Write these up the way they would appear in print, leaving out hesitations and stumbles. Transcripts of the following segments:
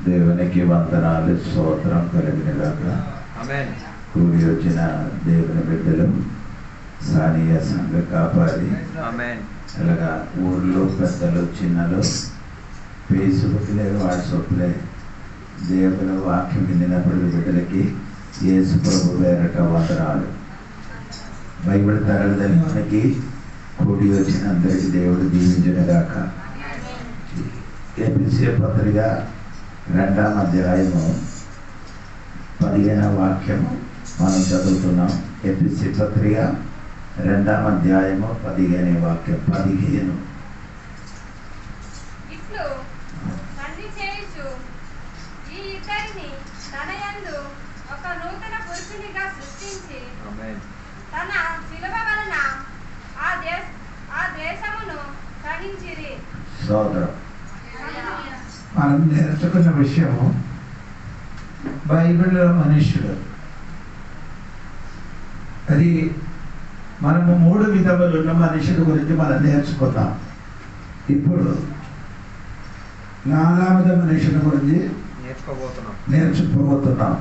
దేవునికి వందనాలు, స్తోత్రం కలిగినగాక. కూడి వచ్చిన దేవుని బిడ్డలు, స్థానియ సంఘ కాపాడి, అలాగా ఊర్లో పెద్దలు, చిన్నలు, ఫేస్బుక్లే, వాట్సాప్లే దేవుని వాక్యం విన్నప్పుడు బిడ్డలకి యేసు ప్రభు పేరట వందనాలు. బైబిల్ తరగతికి కూడి వచ్చిన అందరికీ దేవుడు దీవించునుగాక. ఎఫెసీ పత్రిక 2వ అధ్యాయము 15వ వాక్యము మనం చదువుతున్నాం. ఎఫెసీ పత్రిక 2వ అధ్యాయము 15వ వాక్యం. 15 మనం నేర్చుకున్న విషయము బైబిల్లో మనుష్యుడు. అది మనము 3 విధములు ఉన్న మనుషుల గురించి మనం నేర్చుకున్నాం. ఇప్పుడు 4వ మనుషుల గురించి నేర్చుకోబోతున్నాం.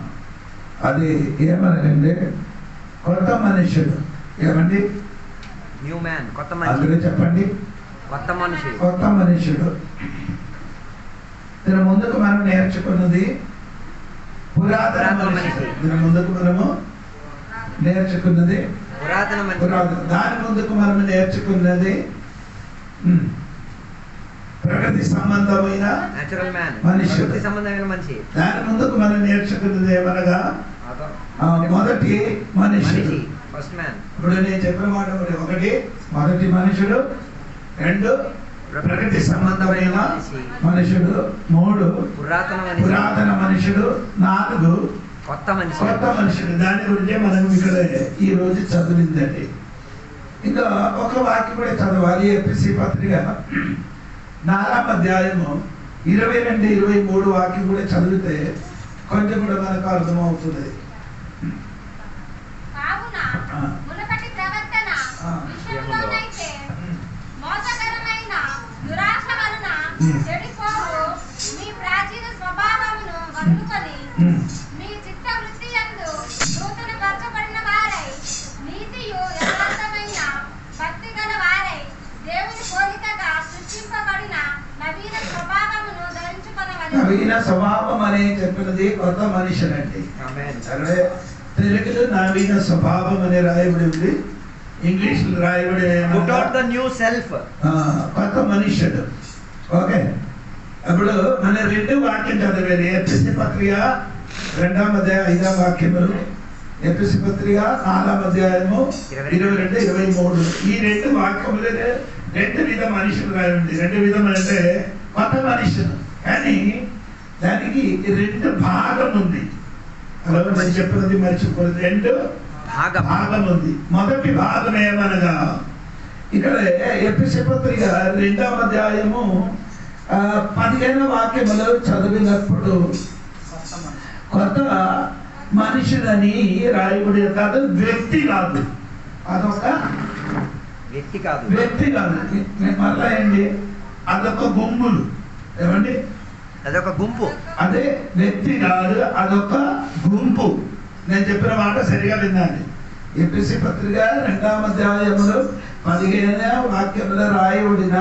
అది ఏమనంటే కొత్త మనుషుడు. ఏమండి? న్యూ మ్యాన్, కొత్త అందులో చెప్పండి. కొత్త మనుషుడు. దీని ముందుకు మనం నేర్చుకున్నది పురాతన మనిషి. దీని ముందుకు మనము నేర్చుకున్నది దాని ముందుకు మనం నేర్చుకున్నది ప్రకృతి సంబంధమైన మనుషుడు. దాని ముందుకు మనం నేర్చుకున్నది ఏమనగా మొదటి మనుషుడు. ఇప్పుడు నేను చెప్పిన మాట ఒకటి మొదటి మనుషుడు, 2 ప్రకృతి సంబంధమైన మనుషుడు, 3 పురాతన మనుషుడు, 4 కొత్త మనుషుడు. దాని గురించే మనం ఇక్కడ ఈ రోజు చదివిందండి. ఇంకా ఒక వాక్యం కూడా చదవాలి. ఎఫెసీ పత్రిక 4వ అధ్యాయము 22, 23 వాక్యం కూడా చదివితే కొంచెం కూడా మనకు అర్థమవుతుంది. నవీన స్వభావం అనే చెప్పినది కొత్త మనుషులండి. తెలుగులో నవీన స్వభావం అనే రాయబడి ఉంది, ఇంగ్లీష్ లో రాయబడి కొత్త మనుషుడు. ఓకే, అప్పుడు మన 2 వాక్యం చదివేది. ఎఫెసీ పత్రిక 2వ అధ్యాయం 5వ వాక్యములు, ఎఫెసీ పత్రిక 4వ అధ్యాయము 22, 23. ఈ 2 వాక్యములు 2 విధ మనుషులు రాయండి. 2 విధం అంటే కొత్త మనుషులు, కానీ దానికి 2 భాగం ఉంది. అలా నేను చెప్పినది మర్చిపోలేదు. 2 భాగం ఉంది. మొదటి భాగం ఏమనగా ఇక్కడ ఎఫెసీ పత్రిక 2వ అధ్యాయము 15వ వాక్యములో చదివినప్పుడు కొత్త మనుషులని రాయబడి కాదు, వ్యక్తి కాదు. అదొక వ్యక్తి కాదు. మళ్ళా ఏంటి? అదొక గుంపులు. ఏమండి? అదొక గుంపు. అదే వ్యక్తి కాదు, అదొక గుంపు. నేను చెప్పిన మాట సరిగా విన్నాను. ఎఫెసీ పత్రిక 2వ అధ్యాయములో 15వ వాక్యంలో రాయబడిన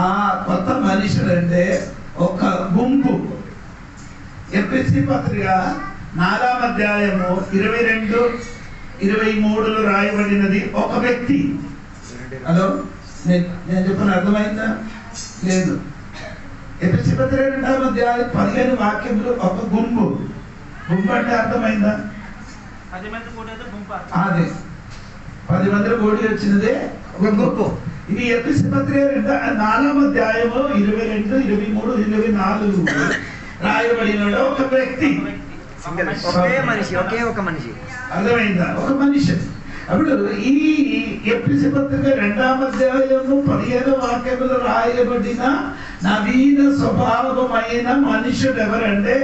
ఆ కొత్త మనుషులంటే ఒక గుంపు. ఎఫెసీ పత్రిక 4వ అధ్యాయము 22, 23లో రాయబడినది ఒక వ్యక్తి. హలో, నేను చెప్పిన అర్థమైందా? లేదు. ఎఫెసీ పత్రిక 2వ అధ్యాయం 15 వాక్యములు ఒక గుంపు. గుంపు అంటే అర్థమైందా? 10 మంది కూడేది గుంపు. అదే 10 మంది కూడి వచ్చినదే ఒక గుంపు. ఇది ఎఫెసీ పత్రిక 4వ అధ్యాయము 22, 23, 24 రాయబడిన ఒక వ్యక్తి. ఒకే ఒక మనిషి. అర్థమైందా? ఒక మనిషి. అప్పుడు ఈ ఎఫెసీ పత్రిక 2వ అధ్యాయము 15వ వాక్యములో రాయబడిన నవీన స్వభావమైన మనుషుడు ఎవరంటే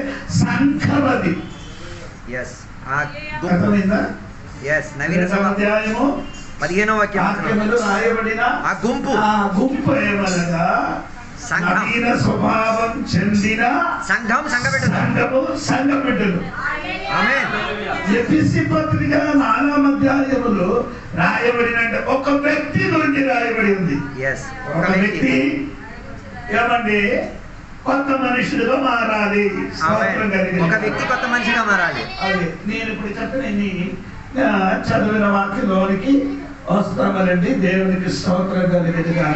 సంఘపతి. అర్థమైందా? నవీన అధ్యాయము 15వ వాక్యములో రాయబడిన ఆ గుంపు ఏమనగా నవీన స్వభావం చెందిన సంఘము సంఘ బిడ్డలు. ఎఫెసీ పత్రిక 4వ అధ్యాయములో రాయబడినంటే ఒక వ్యక్తి గురించి రాయబడి ఉంది. ఒక వ్యక్తి ఏమండి కొత్త మనుషులుగా మారాలి. ఒక వ్యక్తి కొత్త మనిషిగా మారాలి. అదే నేను ఇప్పుడు చెప్పిన చదివిన వాక్యంలోనికి వస్తామనండి. దేవునికి స్తోత్రం కలిగేదిగా.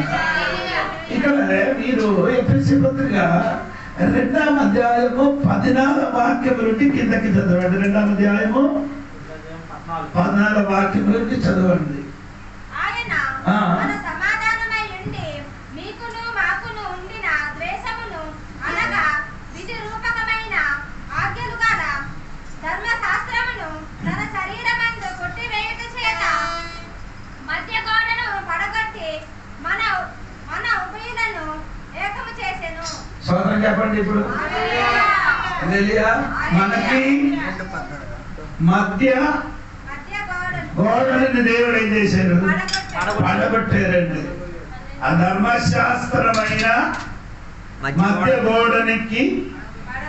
ఇక్కడ మీరు ఎఫెసీ పత్రిక 2వ అధ్యాయము 14వ వాక్యం నుండి కిందకి చదవండి. 2వ అధ్యాయము 14వ వాక్యం నుండి చదవండి. సోదరం చెప్పండి. ఇప్పుడు మనకి మధ్య గోడలని దేవుడు ఏం చేశారు? పడగొట్టారండి. ఆ ధర్మశాస్త్రమైన మధ్య గోడనికి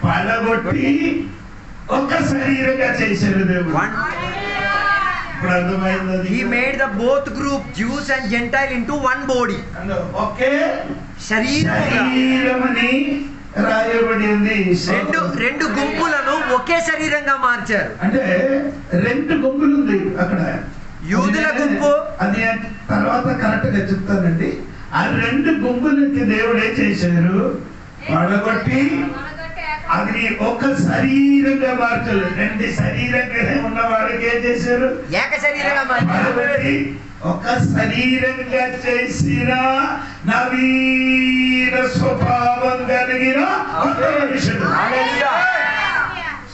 పడగొట్టి ఒక శరీరంగా చేశారు దేవుడు. ఇప్పుడు అర్థమైంది. He made the both group Jews and Gentile into one body. ఒకే శరీరమని రాయబడి ఉంది. రెండు గుంపులను ఒకే శరీరంగా మార్చారు. అంటే 2 గుంపులు ఉంది అక్కడ. యూదుల గుంపు, అది తర్వాత కరెక్ట్ గా చెప్తానండి. ఆ 2 గుంపులకి దేవుడు ఏం చేశారు? పడగొట్టి అది ఒక శరీరంగా మార్చారు. 2 శరీరంగా ఉన్న వాళ్ళకి ఏం చేశారు? ఏక శరీరంగా మార్చారు. ఒక శరీరంగా చేసిన నవీన స్వభావం కలిగిన మనుషుడు.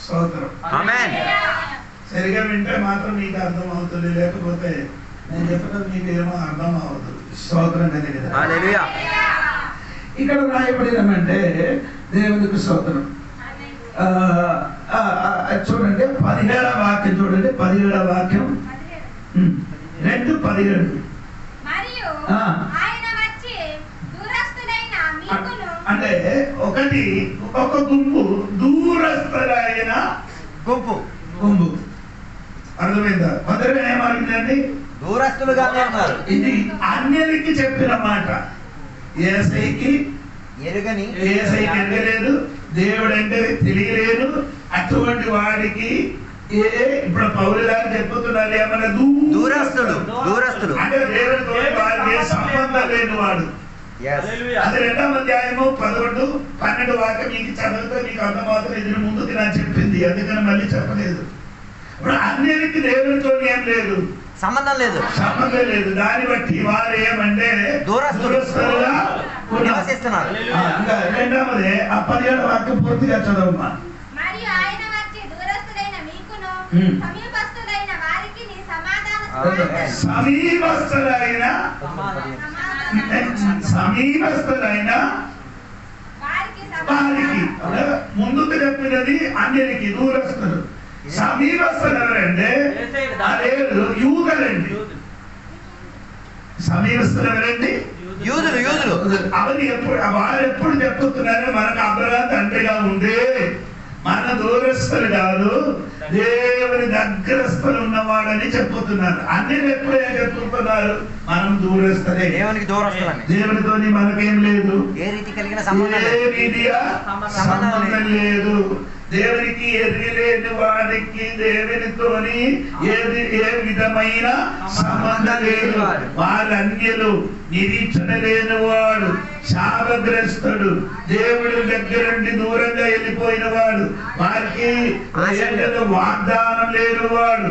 స్తోత్రం. ఆమేన్. సరిగా వింటే మాత్రం మీకు అర్థం అవుతుంది, లేకపోతే నేను చెప్పినది మీకు ఏమో అర్థం అవుతుంది. స్తోత్రం కలిగిన. హల్లెలూయా. ఇక్కడ రాయబడినమంటే దేవునికి స్తోత్రం. చూడండి 17వ వాక్యం చూడండి. 17వ వాక్యం 2:17. అంటే ఒక గుంపు దూరస్థులైన గుంపు. అర్థమైందా? మొదటి ఏమర్థండి? దూరస్థులుగానే ఉన్నారు. ఇది అన్యులకి చెప్పిన మాట. యేసయ్యకి ఎరగలేదు, దేవుడు అంటే తెలియలేదు. అటువంటి వాడికి ఇప్పుడు పౌలు గారు చెప్పుతున్నారు ఏమన్నా దూరస్థులు అంటే దేవుడితో వాడికి సంబంధం లేని వాడు. అది 2వ అధ్యాయము 11-12 వాక్యం మీకు చదివితే మీకు అర్థమవుతుంది. ఇది ముందుకి నాకు చెప్పింది, అందుకని మళ్ళీ చెప్పలేదు. ఇప్పుడు అన్నిటికీ దేవుడితో ఏం లేదు, సంబంధం లేదు. దాన్ని బట్టి వారు ఏమంటే దూరస్థులుగా నివసిస్తున్నారు. 2వది ఆ 17వ వాక్యం పూర్తిగా చదవమ్మా. సమీపస్థులైన వారికి ముందుకు చెప్పినది అన్యులకి దూరస్థులు. సమీపస్థులు ఎవరంటే అదేళ్ళు యూదులండి. సమీపస్థులు ఎవరండి? యూదులు. అవన్నీ వారు ఎప్పుడు చెప్పుతున్నారు? మనకు అబ్రహాము తండ్రిగా ఉండే మన దూరస్థులు కాదు, దేవుని దగ్గరస్థులు ఉన్నవాడని చెప్పుతున్నారు. అన్ని ఎప్పుడే చెప్పుతున్నారు? మనం దూరస్థులే, దేవునికి దూరస్థులమే. దేవునితోని మనకేం లేదు, ఏ రీతి కలిగిన సంబంధం లేదు. దేవునికి ఎరగలేని వాడికి దేవునితోని ఏ విధమైన సంబంధం లేదు. వారన్యులు, నిరీక్షణ లేని వాడు, శాపగ్రస్తుడు, దేవుడి దగ్గర నుండి దూరంగా వెళ్ళిపోయిన వాడు, వారికి వాగ్దానం లేని వాడు,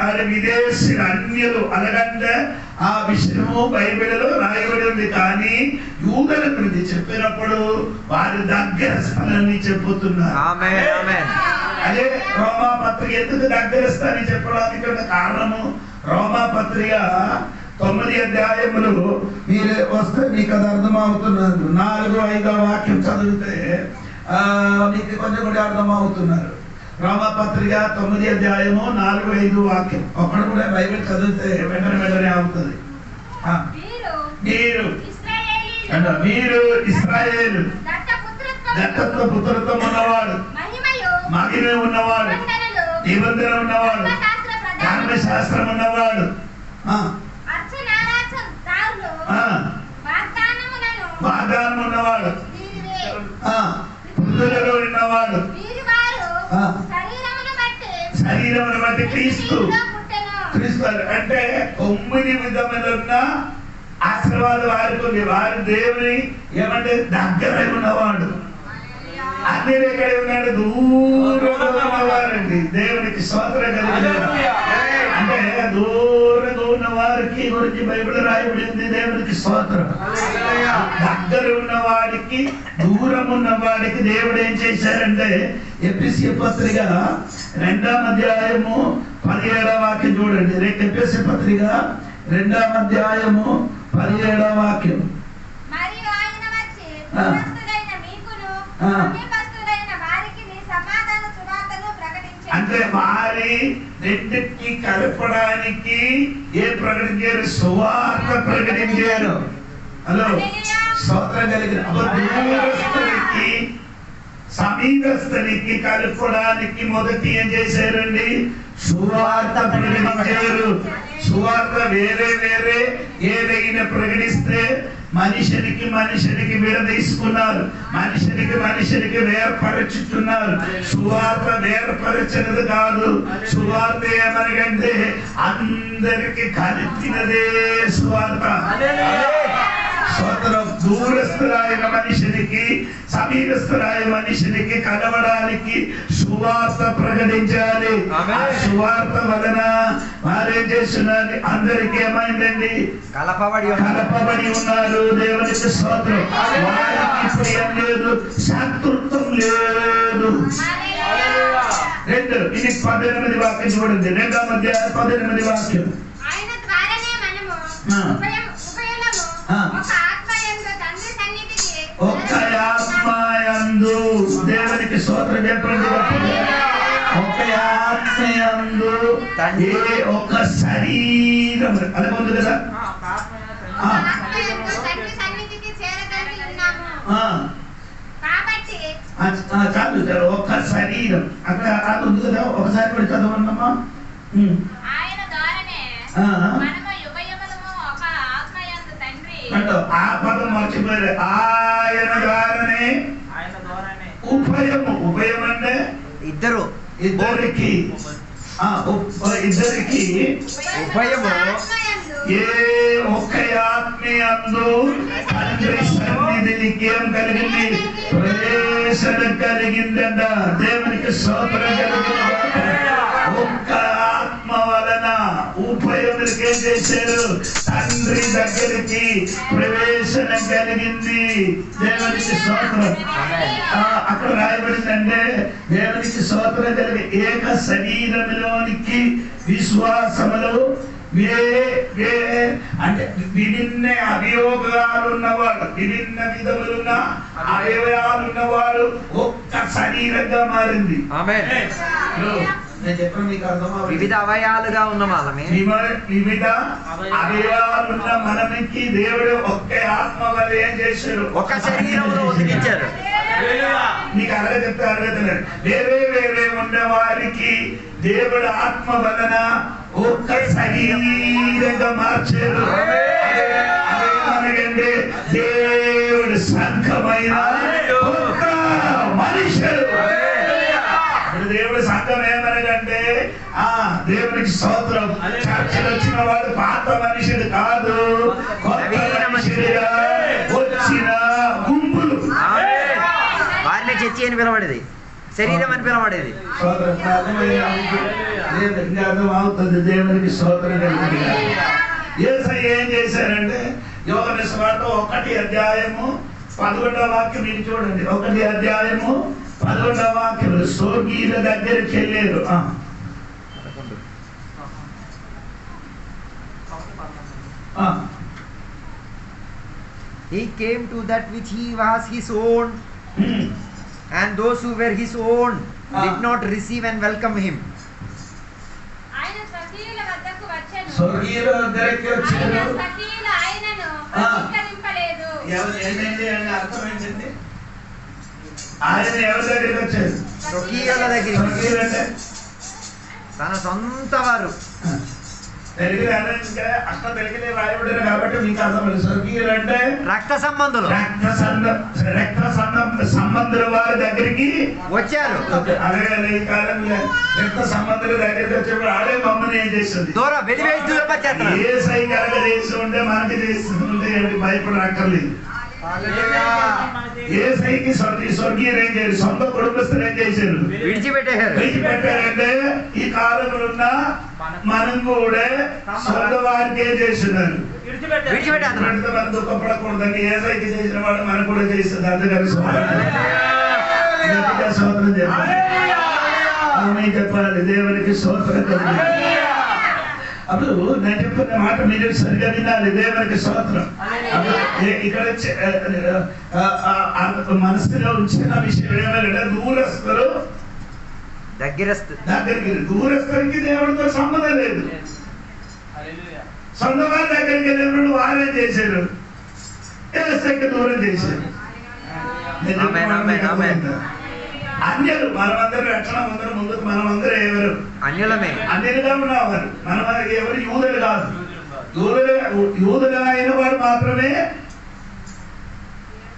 అది విదేశీ అన్యులు అనగంటే ఆ విషయము బైబిల్లో రాయబడి ఉంది. కానీ యూదుల గురించి చెప్పినప్పుడు వారి దగ్గర స్థలాన్ని చెప్పుతున్నారు. అదే రోమా పత్రిక ఎందుకు దగ్గర స్థాన్ని చెప్పడానికి కారణము, రోమా పత్రిక 9వ అధ్యాయములు మీరు వస్తే మీకు అది అర్థమవుతున్నారు. 4-5వ వాక్యం చదివితే మీకు కొంచెం కూడా అర్థమవుతున్నారు. రోమా పత్రిక 9వ అధ్యాయము 4-5 వాక్యం ఒకటి కూడా బైబిల్ చదివితే వెంటనే అవుతుంది. మీరు అంటే మీరు ఇశ్రాయేలు దత్తత్వ పుత్రత్వం ఉన్నవాడు, మహిమ ఉన్నవాడు, నిబంధన ఉన్నవాడు, ధర్మశాస్త్రం ఉన్నవాడు, వాగ్దానం ఉన్నవాడు, వృద్ధులలో ఉన్నవాడు, శరీరమును బట్టి క్రీస్తు అంటే 9 విధములున్న ఆశీర్వాద వారికి ఉంది. వారి దేవుని ఏమంటే దగ్గర ఉన్నవాడు, అన్ని ఎక్కడ ఉన్నాడు, దూరంగా ఉన్నవారండి. దేవునికి స్తోత్రం కలిగిన అంటే దూరంగా ఉన్న వారికి గురించి బైబిల్ రాయబడింది. దేవునికి స్తోత్రం. దగ్గర ఉన్న వాడికి దూరం ఉన్న వాడికి దేవుడు ఏం చేశారంటే ఎఫెసీ పత్రిక 2వ అధ్యాయము 17వ వాక్యం చూడండి. ఎఫెసీ పత్రిక 2వ అధ్యాయము 17వ వాక్యం. అంటే వారి రెండింటికి కలపడానికి ఏ ప్రకటించారు? సువార్త ప్రకటించారు. హలో, స్తోత్రం కలిగిన దూరస్తునికి సమీపస్తునికి కలుపుకోవడానికి మొదటి ఏం చేశారండి? సువార్త ప్రకటించారు. సువార్త వేరే వేరే ఏదైనా ప్రకటిస్తే మనిషికి విడదీసుకున్నారు, మనిషికి వేర్పరచుతున్నారు. సువార్త వేర్పరచినది కాదు. సువార్త ఏమనగంటే అందరికి కలిపినదే సువార్త. దూరస్తులైన మనిషికి సమీపస్తులైన మనిషికి కలవడానికి సువార్త ప్రకటించాలి. సువార్త వలన వారేం చేస్తున్నారు? అందరికి ఏమైందండి? కలపబడి ఉన్నారు. దేవునికి స్తోత్రం. వారికి ఇప్పుడు ఏం లేదు, శత్రుత్వం లేదు. 2 ఇది 18 వాక్యం చూడండి. 2వ అధ్యాయం 18 వాక్యం. ఒక్క ఆత్మయందు దేవునికి స్తోత్రం చెప్పండి. ఒక్క ఆత్మయందు ఒక శరీరం అలా ఉంది కదా. చాలు ఒక్క శరీరం అక్కడ అది ఉంది కదా. ఒకసారి కూడా చదవన్నమ్మా. ఆ పదం మర్చిపోయారు. ఆయన ద్వారానే ఉభయం అంటే ఇద్దరికి ఉభయము ఏ ఒక్క ఆత్మీయందు తండ్రి సన్నిధికి ఏం కలిగింది? ప్రవేశం కలిగిందంట. దేవునికి స్తోత్రం కలిగింది. ఒక్క ఆత్మ వలన ఉభయములకి ఏం చేశారు? తండ్రి దగ్గరికి ప్రవేశం కలిగింది. దేవునికి స్తోత్రం. అక్కడ రాయబడిందంటే దేవునికి స్తోత్రం కలిగి ఏక శరీరంలోనికి విశ్వాసములు అంటే విభిన్న అవయవాలు ఉన్నవాడు, విభిన్న విధములున్న అవయవాలు ఉన్నవాడు ఒక్క శరీరంగా మారింది. వివిధ అవయాలుగా ఉన్న వాళ్ళమే, వివిధ అవయవాలు ఉన్న మనకి దేవుడు ఒక్క ఆత్మ వల్ల ఏం చేశాడు? ఒక శరీరంలో ఉతికించారు. నీకు అలా చెప్తే అడగలేదు. వేరే వేరే ఉన్న వారికి దేవుడు ఆత్మ వలన ఒక్క శరీరంగా మార్చారు. అదేమనగండి, దేవుడు సంఘమైన ఒక్క మనుషుడు. దేవుడి సంఘం ఏమనగంటే దేవునికి స్తోత్రం. చర్చలు వచ్చిన వాడు పాత మనుషుడు కాదు, కొత్త మనుషుడిగా వచ్చిన గుంపులు. వారిని చర్చి అని పిలవడేది, శరీరం అని పిలవడేది. అర్థమవుతుంది. దేవునికి స్తోత్రం. యేసయ్య ఏం చేశారంటే యోహాను సువార్త 1వ అధ్యాయము 11వ వాక్యం మీరు చూడండి. 1వ అధ్యాయము 11వ వాక్యం. స్వర్గీయుల దగ్గరికి వెళ్ళారు. He came to that which he was his own, and those who were his own did not receive and welcome him. స్వర్గీయుల దగ్గరికి వచ్చారు. ఏంటండి అని అర్థం ఏంటండి? ఆయన ఎవరి దగ్గరికి వచ్చారు? స్వకీయుల దగ్గరికి. స్వకీయులు అంటే తన సొంత వారు. తెలుగు అష్ట తెలుగులే రాయబడిన కాబట్టి మీకు అర్థం. స్వర్గీయులు అంటే రక్త సంబంధులు. రక్త సంబంధుల వారి దగ్గరికి వచ్చారు. అలాగే ఈ కాలంలో రక్త సంబంధుల దగ్గరికి వచ్చినప్పుడు ఆడే మమ్మల్ని ఏం చేస్తుంది? దూరం వెలివేసి దూరపచ్చేస్తారు. ఏ సై కనుక చేసి ఉంటే మనకి చేస్తుంటే భయపడక్కర్లేదు. ఏ సైకి స్వర్గీయులు ఏం చేయాలి? సొంత కుటుంబస్తులు ఏం చేశారు? విడిచిపెట్టారంటే ఈ కాలంలో ఉన్న మనం కూడా సొంత వారికి ఏం చేస్తున్నారు? విడిచిపెట్టారు. మనం దుఃఖపడకూడదండి. ఏ సైకి చేసిన వాడు మనం కూడా చేస్తుంది. అందుకని స్తోత్రం చెప్పాలి. దేవునికి స్తోత్రం కలిగి. అప్పుడు నేను చెప్తున్న మాట మీరు సరిగా వినాలి. దేవునికి స్తోత్రం. ఇక్కడ మనసులో ఉంచిన విషయం ఏమైనా దూరస్తులు దగ్గరికి దూరస్తులకి దేవుడితో సంబంధం లేదు. సొంత వారి దగ్గరికి వెళ్ళినప్పుడు వారేం చేశారు? దూరం చేశారు. అన్యులు మనమందరూ రక్షణ ముందర ముందుకు మనమందరూ ఎవరు? అన్యులుగా ఉన్నవారు. మనం ఎవరు? యూదులు కాదు. యూదులు అయిన వారు మాత్రమే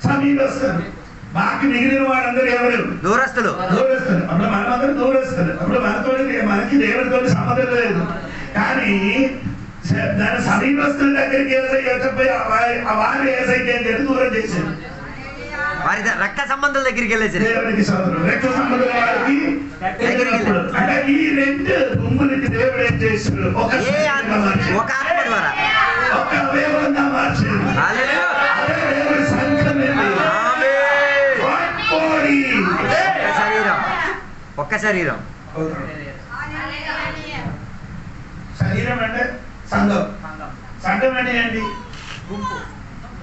సమీపస్తారు. బాకి మిగిలిన వారందరూ ఎవరు? దూరస్తులు. అప్పుడు మనమందరూ దూరస్తులు. అప్పుడు మనకి దేవుడితో సంబంధం లేదు. కానీ దాని సమీపస్తుల దగ్గరికి వారు ఏసైకి ఏం చేసి దూరం చేశారు. వారి రక్త సంబంధాల దగ్గరికి వెళ్ళేసారు. రక్త సంబంధాల వారికి అంటే ఈ రెండు గుంపులకి దేవుడు ఏం చేశాడు? ఒక ఆత్మ ద్వారా ఒక అవయవంగా మార్చాడు. దేవుడి సంఘమే ఒక్క శరీరం. శరీరం అంటే సంఘం. సంఘం అంటే ఏంటి?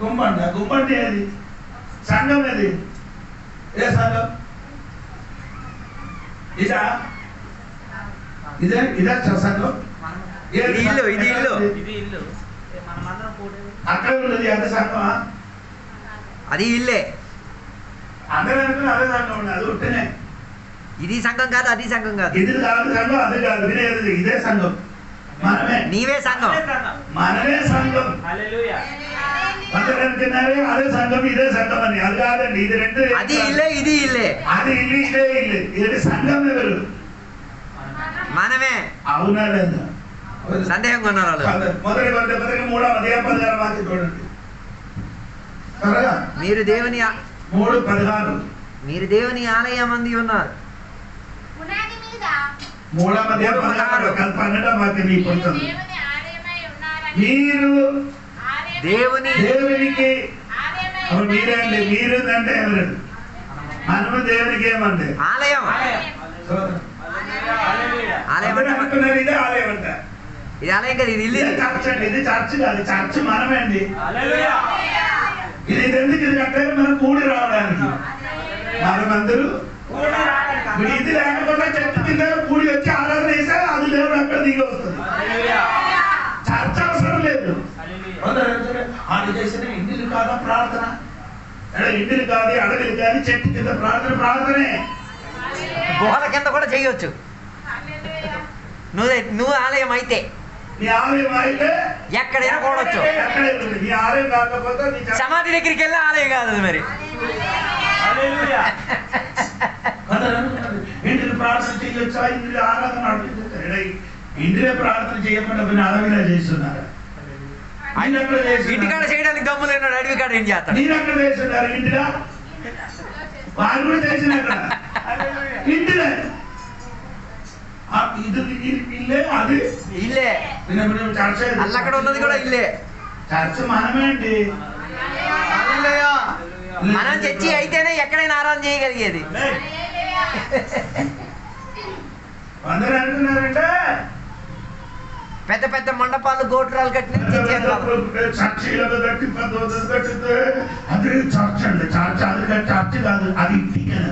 గుంపు అంట. గుంపు అంటే ఏది? సంఘం ఏది? ఏ సంఘం? ఇదా సంఘం? అక్కడ ఉన్నది అదే సంఘమా? అది ఇల్లే. అందరూ అనుకుని అదే సంఘం ఉన్నది. అది ఉంటేనే ఇది సంఘం కాదు, అది సంఘం కాదు. ఇది కాదు సంఘం, అది కాదు. ఇదే సంఘం. మనమే. నీవే సంఘం. మనమే సంఘం. అందరూ అనుకున్నారే అదే సంఘం ఇదే సంఘం అని. అది కాదండి. ఇది రెండు. అది ఇల్లే, ఇది ఇల్లే. అది ఇల్లు, ఇదే ఇల్లు. ఇది సంఘం ఎవరు? మనమే. అవునా లేదా? సందేహం కొన్నారు. మొదటి 3వ అధ్యాయం 16వ వాక్యం చూడండి. మీరు దేవుని 3:16 మీరు దేవుని ఆలయం అంది ఉన్నారు. 3వ అధ్యాయం 12వ వాక్యం మీరు దేవునికి మీరండి. మీరు అంటే ఎవరు? మనము దేవునికి ఏమండి? ఆలయం. అంటున్నారు ఇదే ఆలయం అంట. ఇది ఆలయం కాదు, ఇది ఇల్లు. చర్చ్ అండి. ఇది చర్చ్ కాదు. చర్చ్ మనమే అండి. ఇది ఎందుకు ఇది కట్టారు? మనం కూడి రావడానికి. మనమందరూ ఇది లేకుండా చెట్టు కింద కూడి వచ్చి ఆరాధన చేస్తే అది దేవుడు అక్కడ దిగి వస్తుంది. చర్చ అవసరం లేదు. అది చేసిన ఇంటిలు కాదా ప్రార్థన? ఇంటిలు కాదు, అడవిలు కాదు, చెట్టు కింద ప్రార్థనే. గుహల కింద కూడా చేయవచ్చు. నువ్వు ఆలయం అయితే, నీ ఆలయం అయితే ఎక్కడైనా కూడవచ్చు. నీ ఆలయం కాకపోతే సమాధి దగ్గరికి వెళ్ళి ఆలయం కాదు అది. మరి ఇంటిని ప్రార్థన చేయొచ్చా? ఇంటిని ఆరాధన ఇంటినే ప్రార్థన చేయకుండా అడవిలా చేస్తున్నారు. ఇంటికాడ చేయడానికి దమ్ము లేనాడు, అడవి కాడ ఏం చేస్తాడు? మీరు అక్కడ చేస్తున్నారు ఇంటిలా. వారు కూడా చేసినక్కడ ఇంటిలే. ఇల్లే, అది ఇల్లే. అక్కడ ఉన్నది కూడా ఇల్లే. చర్చ మనమే అండి. మనం చర్చి అయితేనే ఎక్కడైనా ఆరాధన చేయగలిగేది. అందరూ అంటున్నారంటే పెద్ద పెద్ద మండపాలు, గోట్రాలు కట్టిన చర్చీలకు కట్టితే అది చర్చ్ అండి. చర్చ్ అది చర్చ్ కాదు, అది ఇంటి కదా.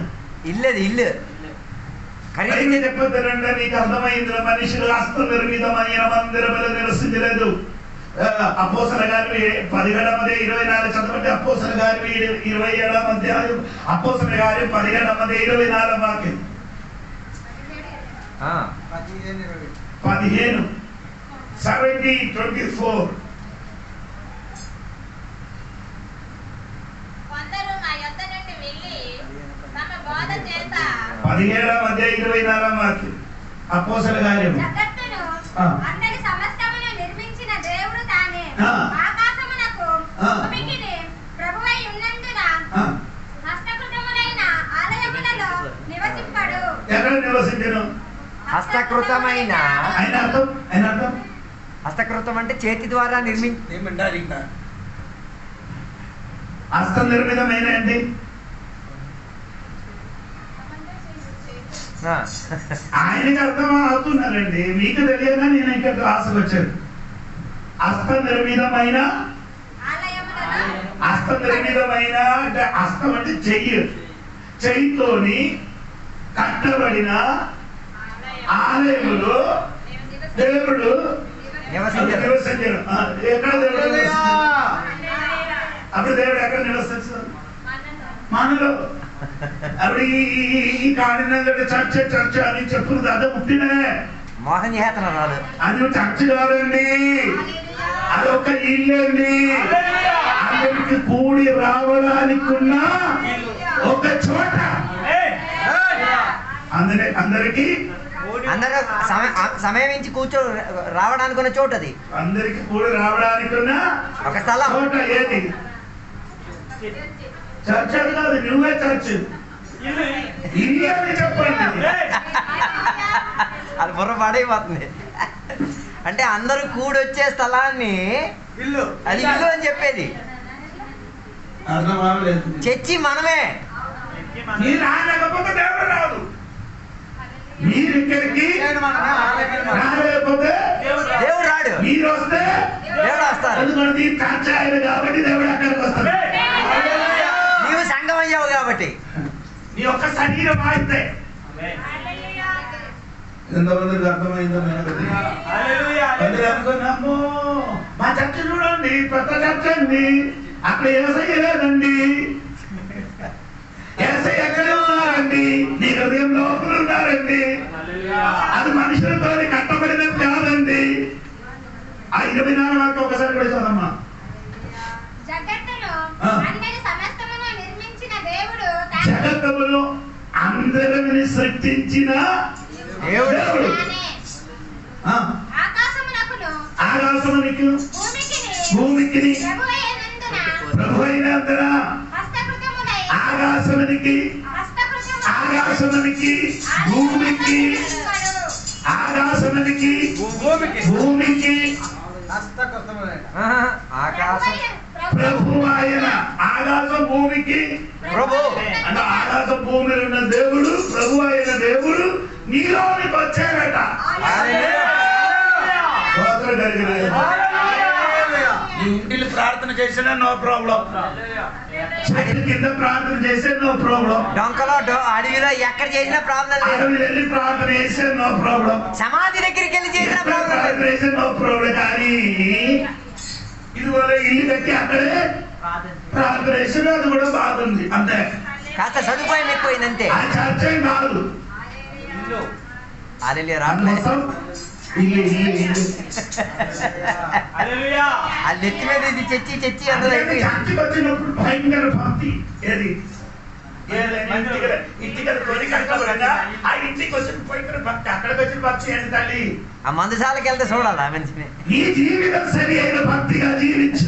ఇల్లేది ఇల్లు. ఖరీదు చెప్పొద్దంటే నీకు అర్థమైంది. మనుషులు హస్త నిర్మితమైన మందిరములు నివసించలేదు. అపోస్తలుల కార్యములు 17:24 చదవండి. అపోస్తలుల కార్యములు 27వ అధ్యాయం, అపోస్తలుల కార్యం 17:24 వాక్యం. 15 17:24. కొందరు నా యొద్ద నుండి వెళ్ళి తమ బోధ చేత 17వ అధ్యాయం 24వ వాక్యం. అపోస్తలుల కార్యం. జగత్తును అందరి సమస్తమును నిర్మించిన దేవుడు తానే ఆకాశమునకు భూమికిని ప్రభువై ఉన్నందున హస్తకృతములైన ఆలయములలో నివసింపడు. ఎక్కడ నివసించను? హస్తకృతమైన. ఆయన అర్థం హస్తకృతం అంటే చేతి ద్వారా హస్త నిర్మితమైన అండి. ఆయనకి అర్థం అవుతున్నారండి, మీకు తెలియదా? నేను ఇంకా క్లాసుకు వచ్చాను. హస్త నిర్మితమైన, హస్త నిర్మితమైన అంటే హస్తం అంటే చెయ్యి, చెయ్యితోని కట్టబడిన ఆలయములో దేవుడు నివసించరు. ఎక్కడ దేవుడు నివసించరు? అప్పుడు దేవుడు ఎక్కడ నివసిస్తారు? మనలో. అప్పుడు ఈ కాడినంటే చర్చ అని చెప్పుకుంది. అదే పుట్టినే మోహన్ చేతన రాదు. అది చర్చ కాదండి, అదొక ఇల్లు అండి. అందరికి కూడి రావడానికి ఉన్న ఒక చోట. అందరికి అందరూ సమయం నుంచి కూర్చో రావడానికి ఉన్న చోటు అది. అందరికి కూడి రావడానికి ఉన్న ఒక స్థలం. చోట ఏది? చర్చ కాదు, నువ్వే చర్చ్. ఇల్లు అని చెప్పండి. అది బుర్ర పడైపోతుంది. అంటే అందరూ కూడొచ్చే స్థలాన్ని ఇల్లు, అది ఇల్లు అని చెప్పేది. అర్థం అవ్వలేదు. చర్చి మనమే. మీరు రాలేకపోతే దేవుడు రాదు. మీరు ఇక్కడికి రాలేకపోతే దేవుడు రాడు. మీరు వస్తే దేవుడు వస్తారు. ఎందుకంటే చర్చ ఆయన కాబట్టి దేవుడు అక్కడికి వస్తాడు. నీవు సంఘం అయ్యావు కాబట్టి. నీ యొక్క శరీరం అయితే ఎంతమందికి అర్థమైందో అనుకున్నాము. మా చర్చ చూడండి, పెద్ద చర్చ అండి, అక్కడ ఏసయ్య లేదండి. ఏసయ్య ఎక్కడే ఉన్నారండి, నీ హృదయం లోపల ఉన్నారండి. అది మనుషులతో కట్టబడినది కాదండి. ఆ 24 వాక్యం ఒకసారి కూడా చదమ్మా. జగత్తును అందరిని సృష్టించిన దేవుడు. ఆకాశమునకు భూమికి ప్రభు అయినందున ఆకాశమునికి భూమికి ప్రభు ఆయన. ఆకాశం భూమికి ప్రభు అంటే ఆకాశం భూమిలో ఉన్న దేవుడు, ప్రభు అయిన దేవుడు నీలోనికి వచ్చారట. నీ ఇంటిలో ప్రార్థన చేసినా నో ప్రాబ్లం, చెట్టు కింద ప్రార్థన చేసే నో ప్రాబ్లం, డొంకలో అడవిలో ఎక్కడ చేసినా ప్రాబ్లం లేదు, అడవిలో వెళ్ళి ప్రార్థన చేసే నో ప్రాబ్లం, సమాధి దగ్గరికి వెళ్ళి చేసిన ప్రాబ్లం చేసే నో ప్రాబ్లం. కానీ ఇదివల్ల ఇల్లు కట్టి అక్కడే ప్రార్థన చేసిన అది కూడా బాగుంది. అంతే, కాస్త సదుపాయం ఎక్కువైంది అంతే. ఆ చర్చ కాదు. అది నెత్తి మీద ఇది చచ్చి అందులో చర్చకి వచ్చినప్పుడు భయంకర భక్తి. ఏది అక్కడికి వచ్చిన భక్తి ఏంటి తల్లి? ఆ మందుశాలకి వెళ్తే చూడాలి ఆ మనిషిని. నీ జీవితం సరి అయిన భక్తిగా జీవించు.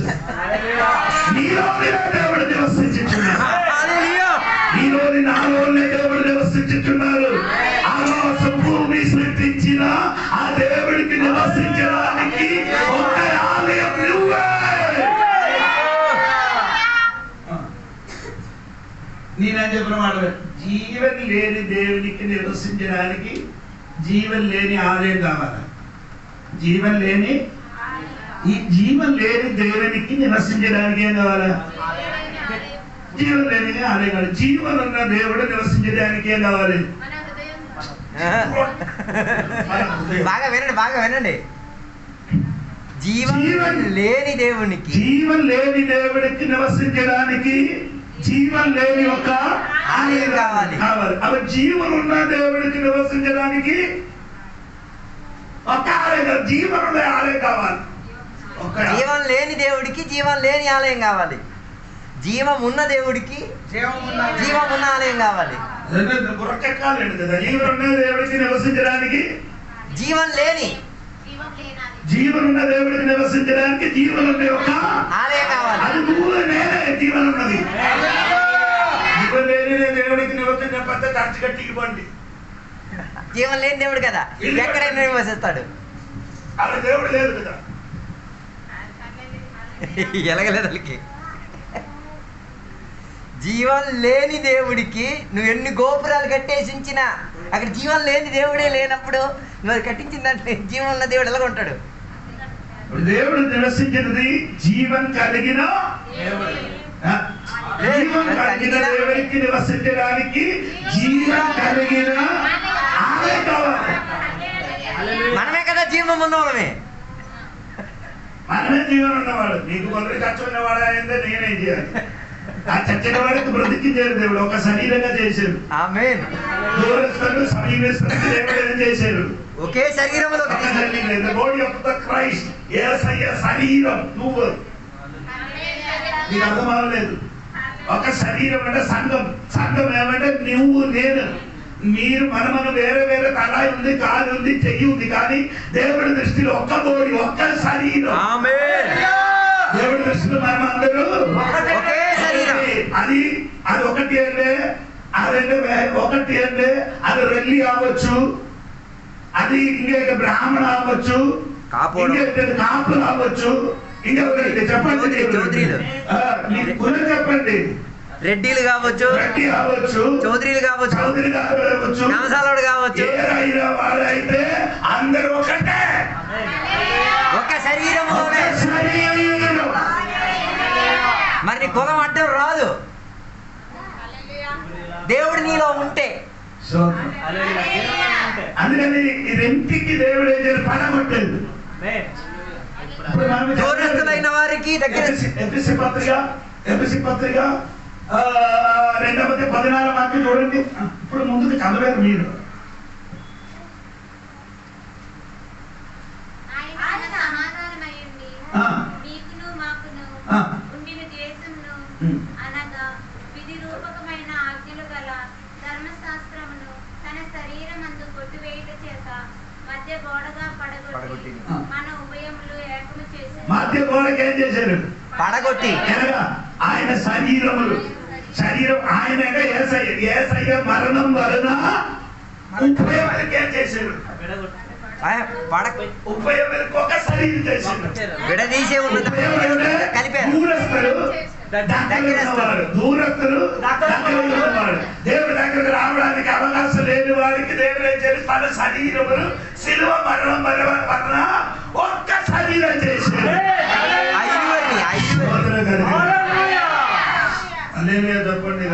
నీలోని దేవుడు నివసించుచున్నారు, నీలోని నాలోనే దేవుడు నివసించుచున్నారు. ఆకాశం భూమి సృష్టించిన ఆ దేవుడికి నివసించడానికి ఒక ఆలయం నువ్వే. నేనేం చెప్పిన మాట, జీవన్ లేని దేవునికి నివసించడానికి జీవన్ లేని ఆలయం కావాలి. జీవన్ లేని ఈ జీవన్ లేని దేవునికి నివసించడానికి ఏం కావాలా? జీవన్ లేని ఆలయం కావాలి. జీవన్ ఉన్న దేవుడు నివసించడానికి ఏం కావాలి? బాగా వినండి జీవం లేని దేవునికి జీవం లేని దేవుడికి నివసించడానికి జీవం లేని ఒక ఆలయం కావాలి. అవి జీవం ఉన్న దేవుడికి నివసించడానికి ఒక ఆలయం, జీవం ఉన్న ఆలయం కావాలి. జీవం లేని దేవుడికి జీవం లేని ఆలయం కావాలి. జీవం ఉన్న దేవుడికి జీవం ఉన్న ఆలయం కావాలి. బుర్రకెక్కాలండి కదా. జీవం ఉన్న దేవుడికి నివసించడానికి జీవం లేని జీవన్ ఉన్న దేవుడికి నివసించడానికి జీవన్ ఉన్న ఒక ఆలయం కావాలి. అది నువ్వు నేనే జీవన్ ఉన్నది. జీవన్ లేని దేవుడికి నివసించకపోతే ఖర్చు కట్టికి పండి. జీవం లేని దేవుడు కదా, ఎక్కడైనా నివసిస్తాడు. అలా దేవుడు లేదు కదా, ఎలగలేదు వాళ్ళకి. జీవం లేని దేవుడికి నువ్వు ఎన్ని గోపురాలు కట్టేసి ఉంచినా అక్కడ జీవం లేని దేవుడే లేనప్పుడు నువ్వు కట్టించిన దాంట్లో జీవం ఉన్న దేవుడు ఎలాగ ఉంటాడు? దేవుడు నివసించినది జీవం కలిగిన జీవం కలిగిన దేవుడికి నివసించడానికి జీవం కలిగిన ఆలయం కావాలి. మనమే కదా జీవం ఉన్నవాళ్ళమే. మనమే జీవనం ఉన్నవాడు. నీకు కొందరు ఖర్చు ఉన్నవాడు అయిందే నేనేం చేయాలి? ఆ చచ్చిన వాడికి బ్రతికించారు దేవుడు, ఒక శరీరంగా చేశారు. ఆమేన్. దూరస్తులు సమీపిస్తులకు దేవుడు ఏం చేశారు? ఒకే శరీరంలో బాడీ ఆఫ్ ద క్రైస్ట్. యేసయ్య శరీరం. నువ్వు నీకు అర్థం అవ్వలేదు. ఒక శరీరం అంటే సంఘం. సంఘం ఏమంటే నువ్వు నేను. మీరు మనం వేరే వేరే తల ఉంది, కాలు ఉంది, చెయ్యి ఉంది, కానీ దేవుడి దృష్టిలో ఒక్క బాడీ, ఒక్క శరీరం. దేవుడి దృష్టిలో మనం అందరూ ఒకే శరీరం. అది ఒకటి అంటే అదంటే ఒకటి అంటే అది రెల్లి కావచ్చు, అది ఇంకొక బ్రాహ్మణ అవ్వచ్చు, కాపు కావచ్చు, ఇంకొకటి చెప్పండి చెప్పండి రెడ్డిలు కావచ్చు, రెడ్డి కావచ్చు, చౌదరీలు కావచ్చు, చౌదరి కావచ్చు, నమసాలోడు కావచ్చు, వాడైతే అందరూ ఒకటే, ఒక శరీరంలోనే. మరి నీ కులం అడ్డం రాదు దేవుడు నీలో ఉంటే. అందుకని ఈ రెంటికి దేవుడు ఏం చేయాలి? పడగొట్టేది. దూరస్తులైన వారికి దగ్గర ఎఫెసీ పత్రిక 2:14 వాక్యం చూడండి. ఇప్పుడు ముందుకు చదవలేదు మీరు. అనగా విధి రూపకమైన ఆజ్ఞలు గల ధర్మశాస్త్రమును తన శరీరమందు కొట్టివేయుట చేత మధ్య గోడగా పడగొట్టి మన ఉభయములు ఏకము చేసి. మధ్య గోడకి ఏం చేశారు? పడగొట్టి. ఆయన శరీరం ఆయన యేసయ్య మరణం వలన ఉపయోగానికి ఏం చేశారు? ఉపయోగానికి ఒక శరీరం చేశారు. విడదీసే ఉన్నది కలిపారు. దూరస్తులు దేవుడి దగ్గరకు రావడానికి అవకాశం లేని వారికి దేవుడు ఏం చేసి తన శరీరమును శిలువ మరణం వలన ఒక్క శరీరం చేశారు. చెప్పండి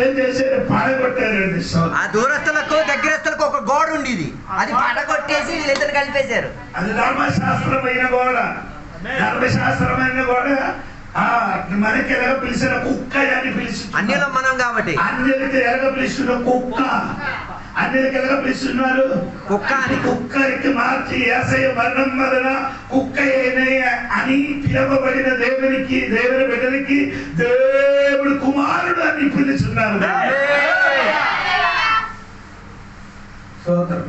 ఏం చేశారు? పడగొట్టారండి. ఆ దూరస్తులకు దగ్గరస్తులకు ఒక గోడ ఉండేది, అది పడగొట్టేసి వీళ్ళిద్దరు కలిపేశారు. అది ధర్మశాస్త్రమైన గోడ. ధర్మశాస్త్రమైన గోడ మనకి ఎలాగ పిలిచిన కుక్క అని పిలిచి అన్యులం మనం కాబట్టి అన్యులకి ఎలాగ పిలుస్తున్న కుక్క, అన్యులకి ఎలాగ పిలుస్తున్నారు? కుక్క అని. కుక్కకి మార్చి యేసయ్య మరణం వలన కుక్క అని పిలవబడిన దేవుని బిడ్డలకి దేవుడు కుమారుడు అని పిలుస్తున్నారు. స్తోత్రం.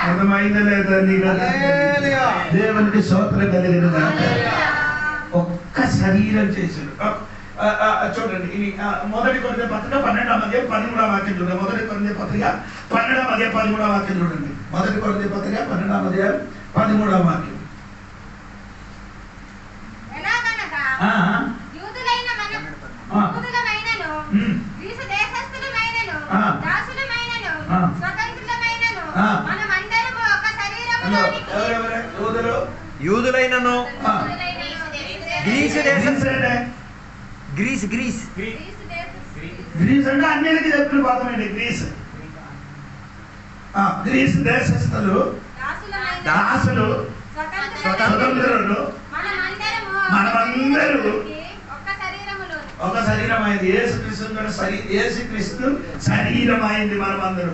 అర్థమైందా లేదా? దేవునికి స్తోత్రం కలిగిన ఒక్క శరీరం చేశాడు. చూడండి, ఇది మొదటి కొరింథీ పత్రిక 12:13 వాక్యం చూడండి. మొదటి కొరింథీ పత్రిక 12:13 వాక్యం చూడండి. మొదటి కొరింథీ పత్రిక 12:13 వాక్యం. యూదులైనను గ్రీసు గ్రీస్ అంటే అన్నిటికీ చెప్పిన పదమండి గ్రీస్. గ్రీస్ దేశస్థులు, దాసులు, స్వతంత్రులు, మనమందరూ ఒక శరీరం అయింది. యేసుక్రీస్తు శరీరం అయింది మనమందరూ.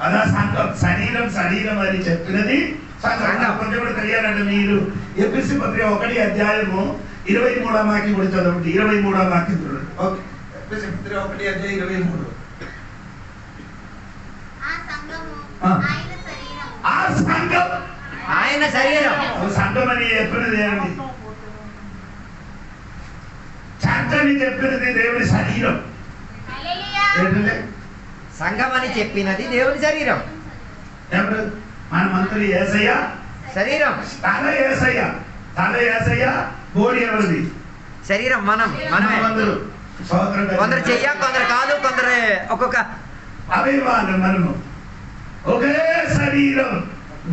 అదా సంఘం. శరీరం అని చెప్పినది సంఘం. కొంచెం కూడా తెలియాలంటే మీరు ఎఫెసీ పత్రిక 1:23 వాక్యం కూడా చదవండి. 23 వాక్యం చూడండి. ఓకే, ఎఫెసీ పత్రిక 1:23. ఆ సంఘం ఆయన శరీరం. సంఘం అని చెప్పినది ఏమండి? చర్చ అని చెప్పినది దేవుని శరీరం. సంఘం అని చెప్పినది దేవుని శరీరం. ఎవరు? మనమందరూ యేసయ్య శరీరం. తల యేసయ్య, బోడి ఎవరిది? శరీరం మనమే. కొందరు చెయ్య, కొందరు కాదు, కొందరు ఒక్కొక్క అవయవాలు. మనము ఒకే శరీరం.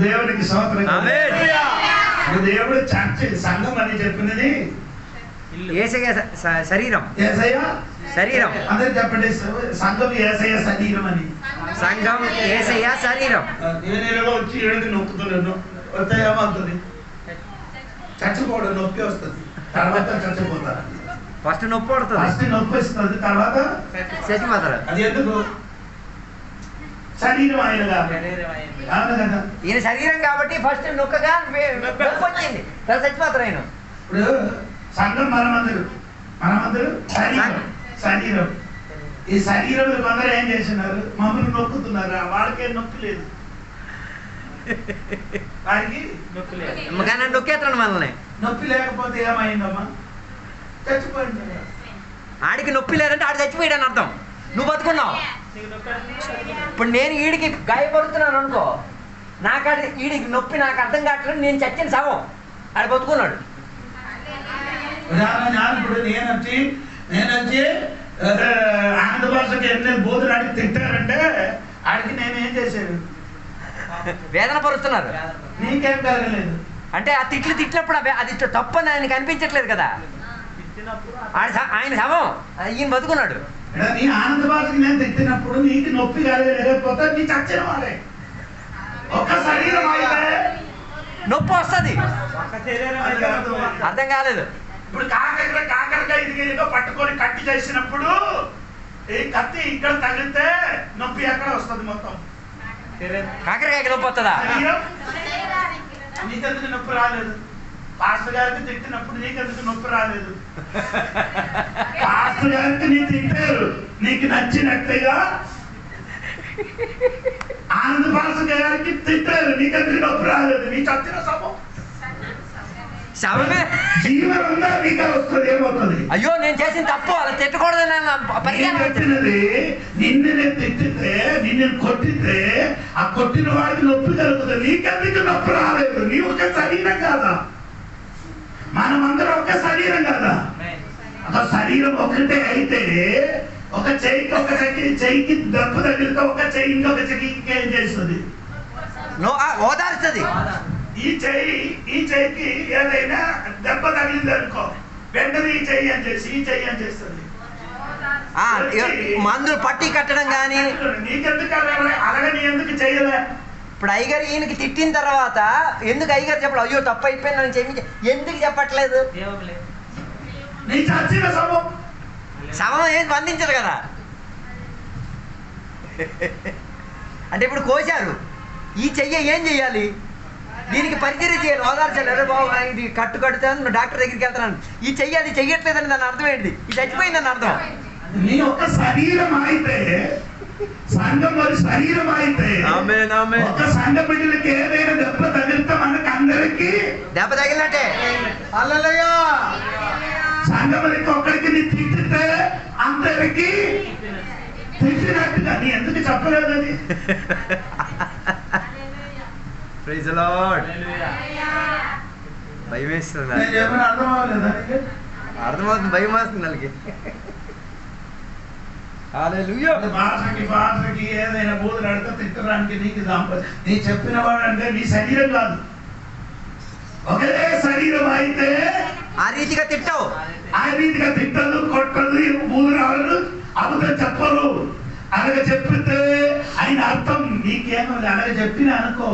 దేవునికి స్తోత్రం. దేవుడు చర్చ సంఘం అని చెప్పినది యేసయ్య శరీరం. యేసయ్య శరీరం. అందరూ చెప్పండి, సంఘం యేసయ్య శరీరం అని. సంఘం యేసయ్య శరీరం. నేను వచ్చి ఏడుది నొక్కుతున్నాను, వస్తే ఏమవుతుంది? చచ్చిపోవడం, నొప్పి వస్తుంది, తర్వాత చచ్చిపోతారు. ఫస్ట్ నొప్పి పడుతుంది, ఫస్ట్ నొప్పి వస్తుంది, తర్వాత చచ్చిపోతారు. అది ఎందుకు? శరీరం ఆయన కదా. ఈయన శరీరం కాబట్టి ఫస్ట్ నొక్కగా నొప్పి వచ్చింది, తర్వాత చచ్చిపోతారు ఆయన. ఇప్పుడు సంఘం మనమందరూ శరీరం. ఈ శరీరంలో కొందరు ఏం చేస్తున్నారు? మమ్మల్ని నొక్కుతున్నారు. వాళ్ళకేం నొప్పి లేదు, వారికి కానీ నొక్కేస్తాడు మనల్ని. నొప్పి లేకపోతే ఏమైందమ్మా? చచ్చిపోయింది. ఆడికి నొప్పి లేదంటే ఆడు చచ్చిపోయాడని అర్థం. నువ్వు బతుకున్నావు. ఇప్పుడు నేను ఈడికి గాయపడుతున్నాను అనుకో, నాకాడి ఈడికి నొప్పి నాకు అర్థం కావట్లేదు, నేను చచ్చిన సగం ఆడు బతుకున్నాడు. ఇప్పుడు నేనొచ్చి ఆనంద భాషకి ఎన్ని బోధులు అడిగి తింటారంటే ఆడికి నేనేం చేశాను? వేదన పరుస్తున్నారు. నీకేం కలగలేదు అంటే ఆ తిట్టినప్పుడు అది తప్పని ఆయనకి అనిపించట్లేదు కదా. ఆయన శవం, ఈయన బతుకున్నాడు. నీ ఆనంద భాషకి నేను తిట్టినప్పుడు నీకు నొప్పి కలగలేకపోతే నీ చచ్చిన వాళ్ళే. ఒక శరీరం అయితే నొప్పి వస్తుంది. అర్థం కాలేదు. ఇప్పుడు కాకరకాయ ఇదిగో పట్టుకొని కట్టి చేసినప్పుడు ఈ కత్తి ఇక్కడ తగిలితే నొప్పి ఎక్కడ వస్తుంది? మొత్తం కాకరకాయకి నొప్పి వస్తుందా? నీకెందుకు నొప్పి రాలేదు? పాస్టర్ గారికి తిట్టినప్పుడు నీకెందుకు నొప్పి రాలేదు? పాస్టర్ గారికి నీ తిట్టారు, నీకు నచ్చినట్టుగా ఆనంద పాస్టర్ గారికి తిట్టారు, నీకెందుకు నొప్పి రాలేదు? నీ చచ్చిన శవమే జీవనం ఉందా? నీకు వస్తుంది, ఏమవుతుంది? అయ్యో నేను చేసిన తప్పు, అలా తిట్టకూడదని నిన్ను తిట్టితే, నిన్ను కొట్టితే ఆ కొట్టిన వాడికి నొప్పి కలుగుతుంది, నీకెందుకు నొప్పి రాలేదు? నీ ఒక శరీరం కాదా? మనమందరం ఒక శరీరం కదా. ఒక శరీరం ఒకటే అయితే ఒక చెయ్యికి దెబ్బ తగిలితే ఒక చెయ్యి ఇంకొక చెయ్యికి ఏం చేస్తుంది? ఓదార్స్తుంది. ఈ చెయ్యికి ఏదైనా దెబ్బ తగిలింది అనుకో, వెంటనే ఈ చెయ్యి అని చేస్తుంది. మందులు పట్టి కట్టడం కానీ. నీకెందుకు అలాగే నీ ఎందుకు చెయ్యలే? ఇప్పుడు అయ్యగారు ఈయనకి తిట్టిన తర్వాత ఎందుకు అయ్యగారు చెప్పలేదు? అయ్యో తప్పు అయిపోయింది అని చెప్పి ఎందుకు చెప్పట్లేదు? నీ చచ్చిన శవం ఏం స్పందించదు కదా. అంటే ఇప్పుడు కోశారు, ఈ చెయ్య ఏం చెయ్యాలి? దీనికి పరిచర్య చేయాలి, ఓదార్చాలి. అరే బాబు ఇది కట్టుతాను, డాక్టర్ దగ్గరికి వెళ్తున్నాను, ఈ చెయ్యి అది చెయ్యట్లేదని దాని అర్థం ఏంటి? ఇది చచ్చిపోయిందని అర్థం. నీ ఒక శరీరం అయితే, సంఘం మరి శరీరం అయితే, ఒక సంఘ బిడ్డలకి ఏదైనా దెబ్బ తగిలితే మనకి అందరికి దెబ్బ తగిలినట్టే. హల్లెలూయా. సంఘములకి ఒక్కడికి నీ తిట్టితే అందరికి తిట్టినట్టుగా. నీ ఎందుకు చెప్పలేదు అది? Praise the Lord. భయం వేస్తుంది. అర్థం అవ్వలేదా? అర్థమవుతుంది, భయం వేస్తుంది వాళ్ళకి. హల్లెలూయా. భాషకి ఏదైనా బోధన అడిగితే తిట్టడానికి నీకు నీ చెప్పిన వాడు అంటే నీ శరీరం కాదు. ఒకే శరీరం అయితే ఆ రీతిగా తిట్టవు. ఆ రీతిగా తిట్టదు, కొట్టదు, బూదు రాదు, అబద్ధం చెప్పరు. అలాగే చెప్పితే ఆయన అర్థం నీకేమో అలాగే చెప్పిన అనుకో,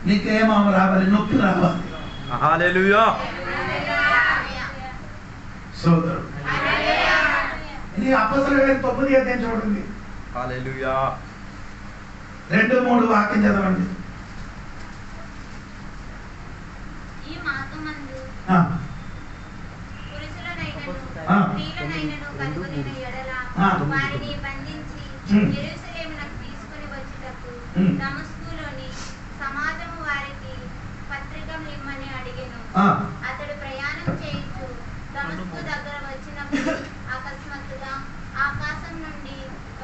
నీకేమో రావాలి, నొప్పి రావాలి. హల్లెలూయా. సోదరుడు ఇది అపొస్తలుల 9వ అధ్యాయం చూడండి. హల్లెలూయా. 2-3 వాక్యం చదవండి. ఈ మార్గమందు ఆ, పురుషులనైనను ఆ. స్త్రీలనైనను కనుగొనిన ఎడల ఆ. వారిని బంధించి ఉమ్. యెరూషలేమునకు తీసుకొని వచ్చుటకు ఉమ్. దమస్కులోని సమాజము వారికి పత్రికలిమ్మని అడిగెను. ఆ. అతడు ప్రయాణం చేయించు దమస్కు దగ్గర వచ్చినప్పుడు అకస్మాత్తుగా ఆకాశం నుండి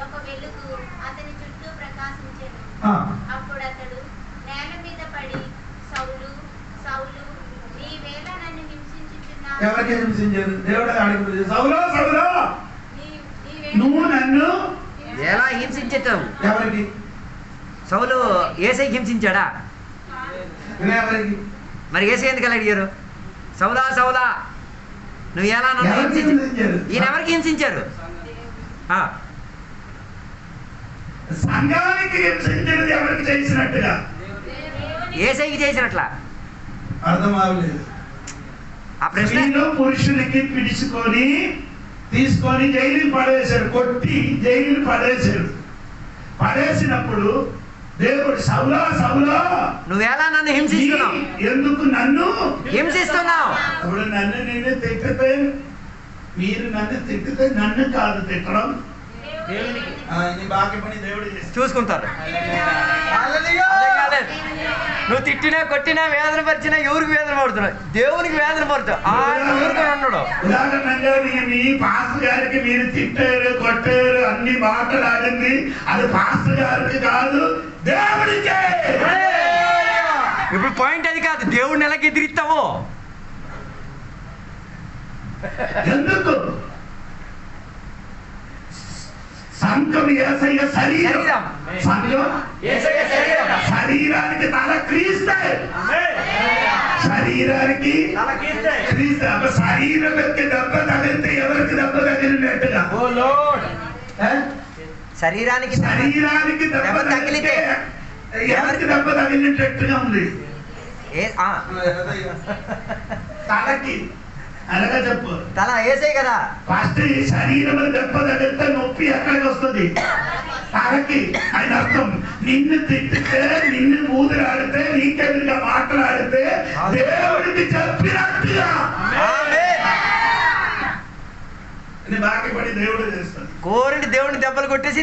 ఒక వెలుగు అతని చుట్టూ ప్రకాశించెను. ఆ. అప్పుడు అతడు నేల మీద పడి, సౌలు సౌలు, నీవేళ నన్ను హింసించుచున్నావు? ఎవరికి హింసించారు? దేవుడు అడుగుతుంది, సౌలా సౌలా నీవేళ నువ్వు నన్ను ఎలా హింసించావు? ఎవరికి? సౌలు యేసయ్యకి హింసించాడా? ఎవరికి? మరి యేసయ్య ఎందుకు అలా అడిగారు? సౌలా సౌలా నువ్వు ఎలా నన్ను ఎవరికి హింసించావు? హింసించారు? ఈయన ఎవరికి హింసించారు? ఆ, సంఘానికి హింసించినది ఎవరికి చేసినట్టుగా యేసయ్యకి చేసినట్లా? అర్థం అవ్వలేదు. ఆ ప్రశ్న స్త్రీలు పురుషునికి పిలుచుకొని తీసుకొని జైలు పడేశాడు, కొట్టి జైలు పడేశాడు. పడేసినప్పుడు దేవుడు సౌలా సౌలా నువ్వెలా నన్ను హింసిస్తున్నావు? ఎందుకు నన్ను హింసిస్తున్నావు. అప్పుడు నన్ను నిన్ను తిట్టితే, మీరు నన్ను తిట్టితే నన్ను కాదు తిట్టడం, నీ బాకీ పని దేవుడు చేస్తాడు. చూసుకుంటారు. అదే కాలేదు. నువ్వు తిట్టినా కొట్టినా వేదన పరిచినా ఎవరికి వేదన పడుతున్నావు? దేవునికి వేదన పడుతావు. ఆయన ఊరుకొని ఉన్నాడు. ఉదాహరణగా మీ పాస్టర్ గారికి మీరు తిట్టారు, కొట్టారు, అన్ని మాటలు ఆడింది, అది పాస్టర్ గారికి కాదు, దేవుడికే. ఇప్పుడు పాయింట్ అది కాదు. దేవుడిని ఎలాగ ఎదిరిస్తావో? ఎందుకు? సంఘం యేసయ్య శరీరం. శరీరం. సంఘం యేసయ్య శరీరం. శరీరానికి తల క్రీస్తే. శరీరానికి క్రీస్తే. అప్పుడు శరీరం యొక్క దెబ్బ తగిలితే ఎవరికి దెబ్బ తగిలినట్టుగా? ఏ? శరీరానికి శరీరానికి దెబ్బ తగిలితే ఎవరికి దెబ్బ తగిలినట్టుగా ఉంది? తలకి. అలాగా చెప్పు. తల యేసయ్య కదా. ఫస్ట్ శరీరం దెబ్బ తగిలితే నొప్పి ఎక్కడికి వస్తుంది? తలకి. ఆయన అర్థం నిన్ను తిట్టితే, నిన్ను ఊదిరాడితే, నీకెదురుగా మాట్లాడితే దేవుడికి చెప్పినట్టుగా బాకీ పడి దేవుడు చేస్తాడు. కోరిని దేవుడిని దెబ్బలు కొట్టేసి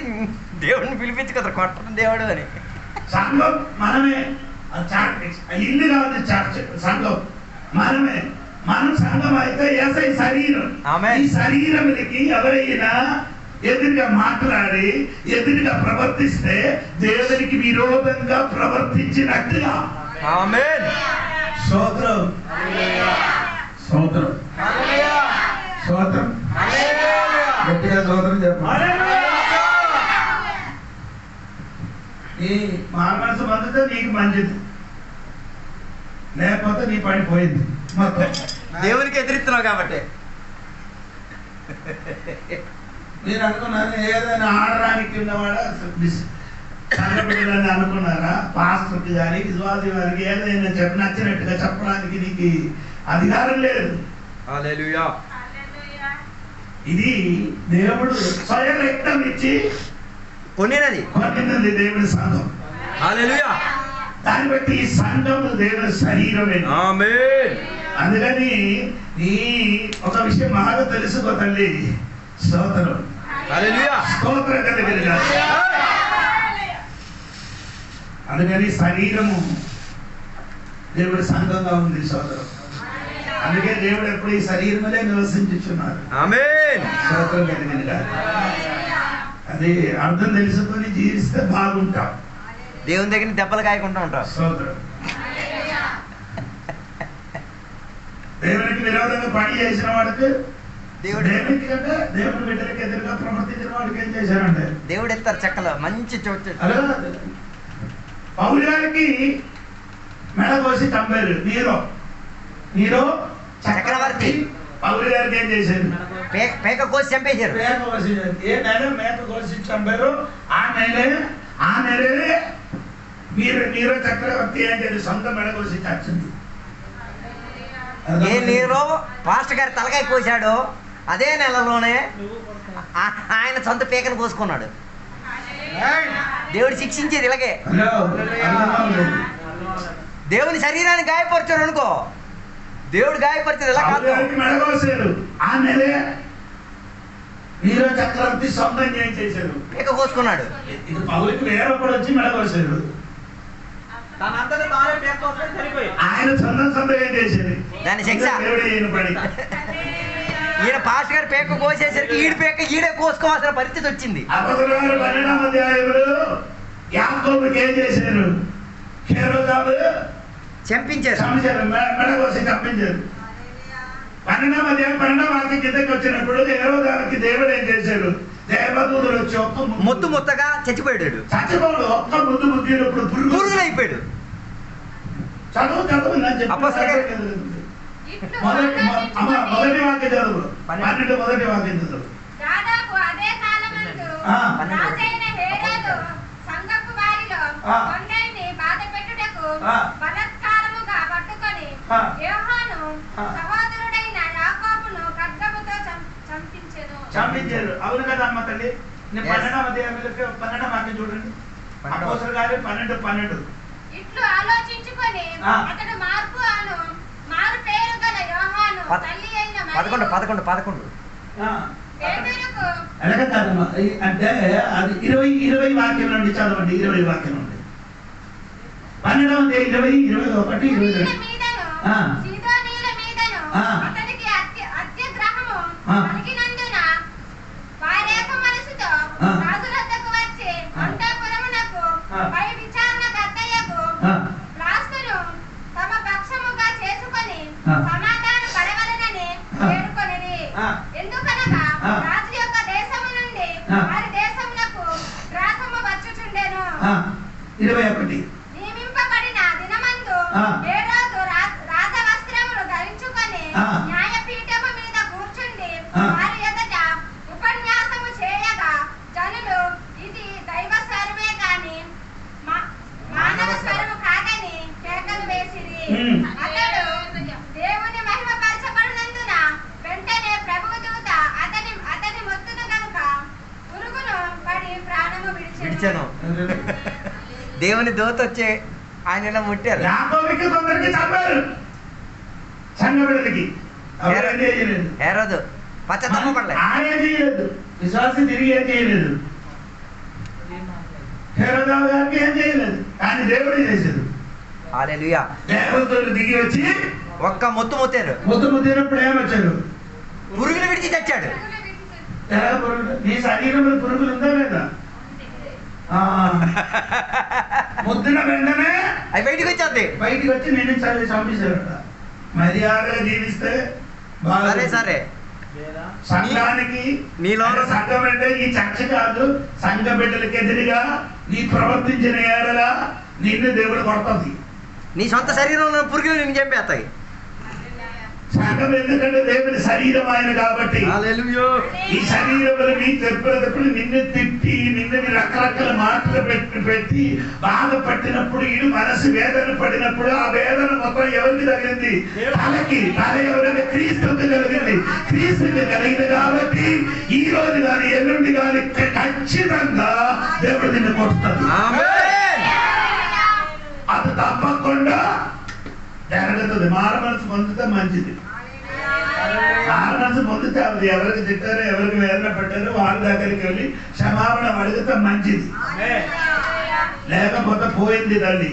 దేవుడిని పిలిపించు కదా, కొట్టడం దేవుడు అని. సంఘం మనమే. ఇల్లు కాదు చర్చ్, సంఘం మనమే. మనం సంఘం అయితే యేసయ్య శరీరం. ఆమేన్. ఈ శరీరానికి ఎవరైనా ఎదురుగా మాట్లాడి ఎదురుగా ప్రవర్తిస్తే దేవునికి విరోధంగా ప్రవర్తించినట్టుగా. ఆమేన్. స్తోత్రం. స్తోత్రం. స్తోత్రం. గట్టిగా స్తోత్రం చెప్పాలి. నీ మనసు మంచితే నీకు మంచిది, లేకపోతే నీ పని పోయింది మొత్తం. దేవునికి ఎదిరిస్తున్నావు కాబట్టి. మీరు అనుకున్నారు ఏదైనా ఆడడానికి ఉన్నవాడా సంఘపిల్లని అనుకున్నారా? పాస్టర్కి కానీ విశ్వాసి వారికి ఏదైనా నచ్చినట్టుగా చెప్పడానికి నీకు అధికారం లేదు. హల్లెలూయా. ఇది దేవుడు స్వయం రక్తం ఇచ్చి కొన్నినది. కొట్టినది దేవుడి సంఘం. హల్లెలూయా. దాన్ని బట్టి ఈ సంఘం దేవుడి శరీరమే. ఆమేన్. అందుకని ఈ ఒక విషయం బాగా తెలుసుకో తల్లి. స్తోత్రం. హల్లెలూయా. స్తోత్రం కలిగిన. అందుకని శరీరము దేవుడి సంఘంగా ఉంది సోదరం. అందుకే దేవుడు ఎప్పుడు ఈ శరీరములే నివసించుచున్నారు. ఆమేన్. స్తోత్రం కలిగిన. అది అర్థం తెలుసుకొని జీవిస్తే బాగుంటాం. దేవుని దగ్గర దెబ్బలు కాయకుండా ఉంటావు. స్తోత్రం. దేవునికి విరోధంగా పని చేసిన వాడికి దేవునికి కంటే దేవుని బిడ్డలకి ఎదురుగా ప్రవర్తించిన వాడికి ఏం చేశారంటే దేవుడు ఎత్తారు చెక్కలు మంచి చోటు. అలా పౌలు గారికి మెడ కోసి చంపారు. నీరో చక్రవర్తి. పౌలు గారికి ఏం చేశారు? పేక కోసి చంపేశారు. మేక కోసి, ఏ నెల మేక కోసి చంపారు? ఆ నెలే నీరో చక్రవర్తి అంటే సొంత మెడ కోసి చచ్చింది. ఏ నీరో పాస్టర్ గారి తలకాయ కోసాడు అదే నెలలోనే ఆయన సొంత పేకను కోసుకున్నాడు. దేవుడు శిక్షించేది ఇలాగే. దేవుని శరీరాన్ని గాయపరిచాడు అనుకో, దేవుడు గాయపరిచేది ఎలా కాదు. మెడకోసారు ఆ నెలే నీరో చక్రవర్తి సొంతంగా ఏం చేశారు? పేక కోసుకున్నాడు. ఇది పౌలుకి వేరే ఒకడు వచ్చి మెడకోసారు. ఆయన సొంతం ఏం చేశారు? దాని శిక్ష. ఈయన పాస్టర్ గారి పేక కోసేసరికి ఈడి పేక ఈడే కోసుకోవాల్సిన పరిస్థితి వచ్చింది. అపొస్తలుల 12వ అధ్యాయంలో యాకోబుకి ఏం చేశారు? హేరోదాలు చంపించారు, మెడ కోసి చంపించారు. 12వ అధ్యాయం 12వ వాక్యం కిందకి వచ్చినప్పుడు హేరోదాలకి దేవుడు ఏం చేశారు? దేవదూతలు వచ్చి ఒక్క ముత్తగా చచ్చిపోయాడు. చచ్చిపోడు, ఒక్క ముద్దినప్పుడు పురుగులు అయిపోయాడు. చదువు మొదటి వాక్యం చదువు, 12 మొదటి వాక్యం చదువు. దాదాపు అదే కాలమందు రాజైన హేరోదు సంఘపు వారిలో కొందరిని బాధపెట్టుటకు బలాత్కారముగా పట్టుకొని యోహాను సహోదరుడైన యాకోబును ఖడ్గముతో చంపించారు. అవును కదా అమ్మ తల్లి? 12వ అధ్యాయంలో 12వ వాక్యం చూడండి. అపోస్తలుల కార్యం 12:12. ఇట్లు ఆలోచించుకొని అతడు మారు పేరు గల యోహాను తల్లి అయిన 11 అంటే అది 20 వాక్యం నుండి చదవండి. 20 వాక్యం నుండి 12వ 20, 21, 22. సీదోనీయుల మీదను అతనికి అత్యగ్రహము కలిగినందున వారేక మనసుతో రాజు వద్దకు వచ్చి అంతఃపురమునకు పై విచారణ కర్తయ్యకు రాస్తును తమ పక్షముగా చేసుకొని సమాధాన పడవలనని వేడుకొనిరి. ఎందుకనగా రాజు యొక్క దేశము నుండి వారి దేశమునకు గ్రాసము వచ్చుచుండెను. 21. నియమింపబడిన దినమందు హేరోదు రాజవస్త్రములు ధరించుకొని న్యాయపీఠము మీద కూర్చుండి వారి ఎదుట ఉపన్యాసము చేయగా జనులు ఇది దైవ స్వరమే కాని మానవ స్వరము కాదని కేకలు వేసిరి. అతడు దేవుని మహిమ పరచబడినందున వెంటనే ప్రభువు దూత అతని మొత్తును గనుక పురుగును పడి ప్రాణము విడిచెను. దేవుని దూత వచ్చే ఆయన ముట్టారు. యాకోబుకి కొందరికి చంపారు, సంఘ బిడ్డలకి. హేరోదు పశ్చాత్తాపపడలేదు, ఆయన చేయలేదు, విశ్వాసం తిరిగి ఏం చేయలేదు. హేరోదావు గారికి ఏం చేయలేదు, కానీ దేవుడు చేశాడు. హల్లెలూయా. దేవతలు దిగి వచ్చి ఒక్క ముత్తారు. ముద్దినప్పుడు ఏమొచ్చాడు? పురుగులు విడిచి చచ్చాడు. ఎలా పురుగులు? నీ శరీరంలో పురుగులు ఉందా లేదా? ముద్దిన వెంటనే అవి బయటికి వచ్చి నేను చంపేశారట. మర్యాదగా జీవిస్తే సరే సంఘానికి సంఘం అంటే ఈ చర్చ కాదు, సంఘ బిడ్డలకి ఎదురుగా నీ ప్రవర్తించిన ఏడలా నిన్ను దేవుడు కొడుతుంది. నీ సొంత శరీరంలో పురుగులు నిన్ను చంపేస్తాయి. సంఘం ఎందుకంటే దేవుని శరీరం ఆయన కాబట్టి ఈ శరీరంలో నీ చెప్పినప్పుడు నిన్ను తిట్టి నిన్ను రకరకాల మాటలు పెట్టి బాధపట్టినప్పుడు ఈ మనసు వేదన పడినప్పుడు ఆ వేదన మొత్తం ఎవరికి తగిలింది? తలకి. తల ఎవరైనా క్రీస్తుకి కలిగింది. క్రీస్తుకి కలిగింది కాబట్టి ఈ రోజు కానీ ఎల్లుండి కానీ ఖచ్చితంగా దేవుడు నిన్ను కొడుతుంది. అది తప్పకుండా జరుగుతుంది. మారు మనసు పొందితే మంచిది. మారు మనసు పొందితే అది ఎవరికి తిట్టారో ఎవరికి వేదన పట్టారో వాళ్ళ దగ్గరికి వెళ్ళి క్షమాపణ అడిగితే మంచిది. లేకపోతే పోయింది తల్లి.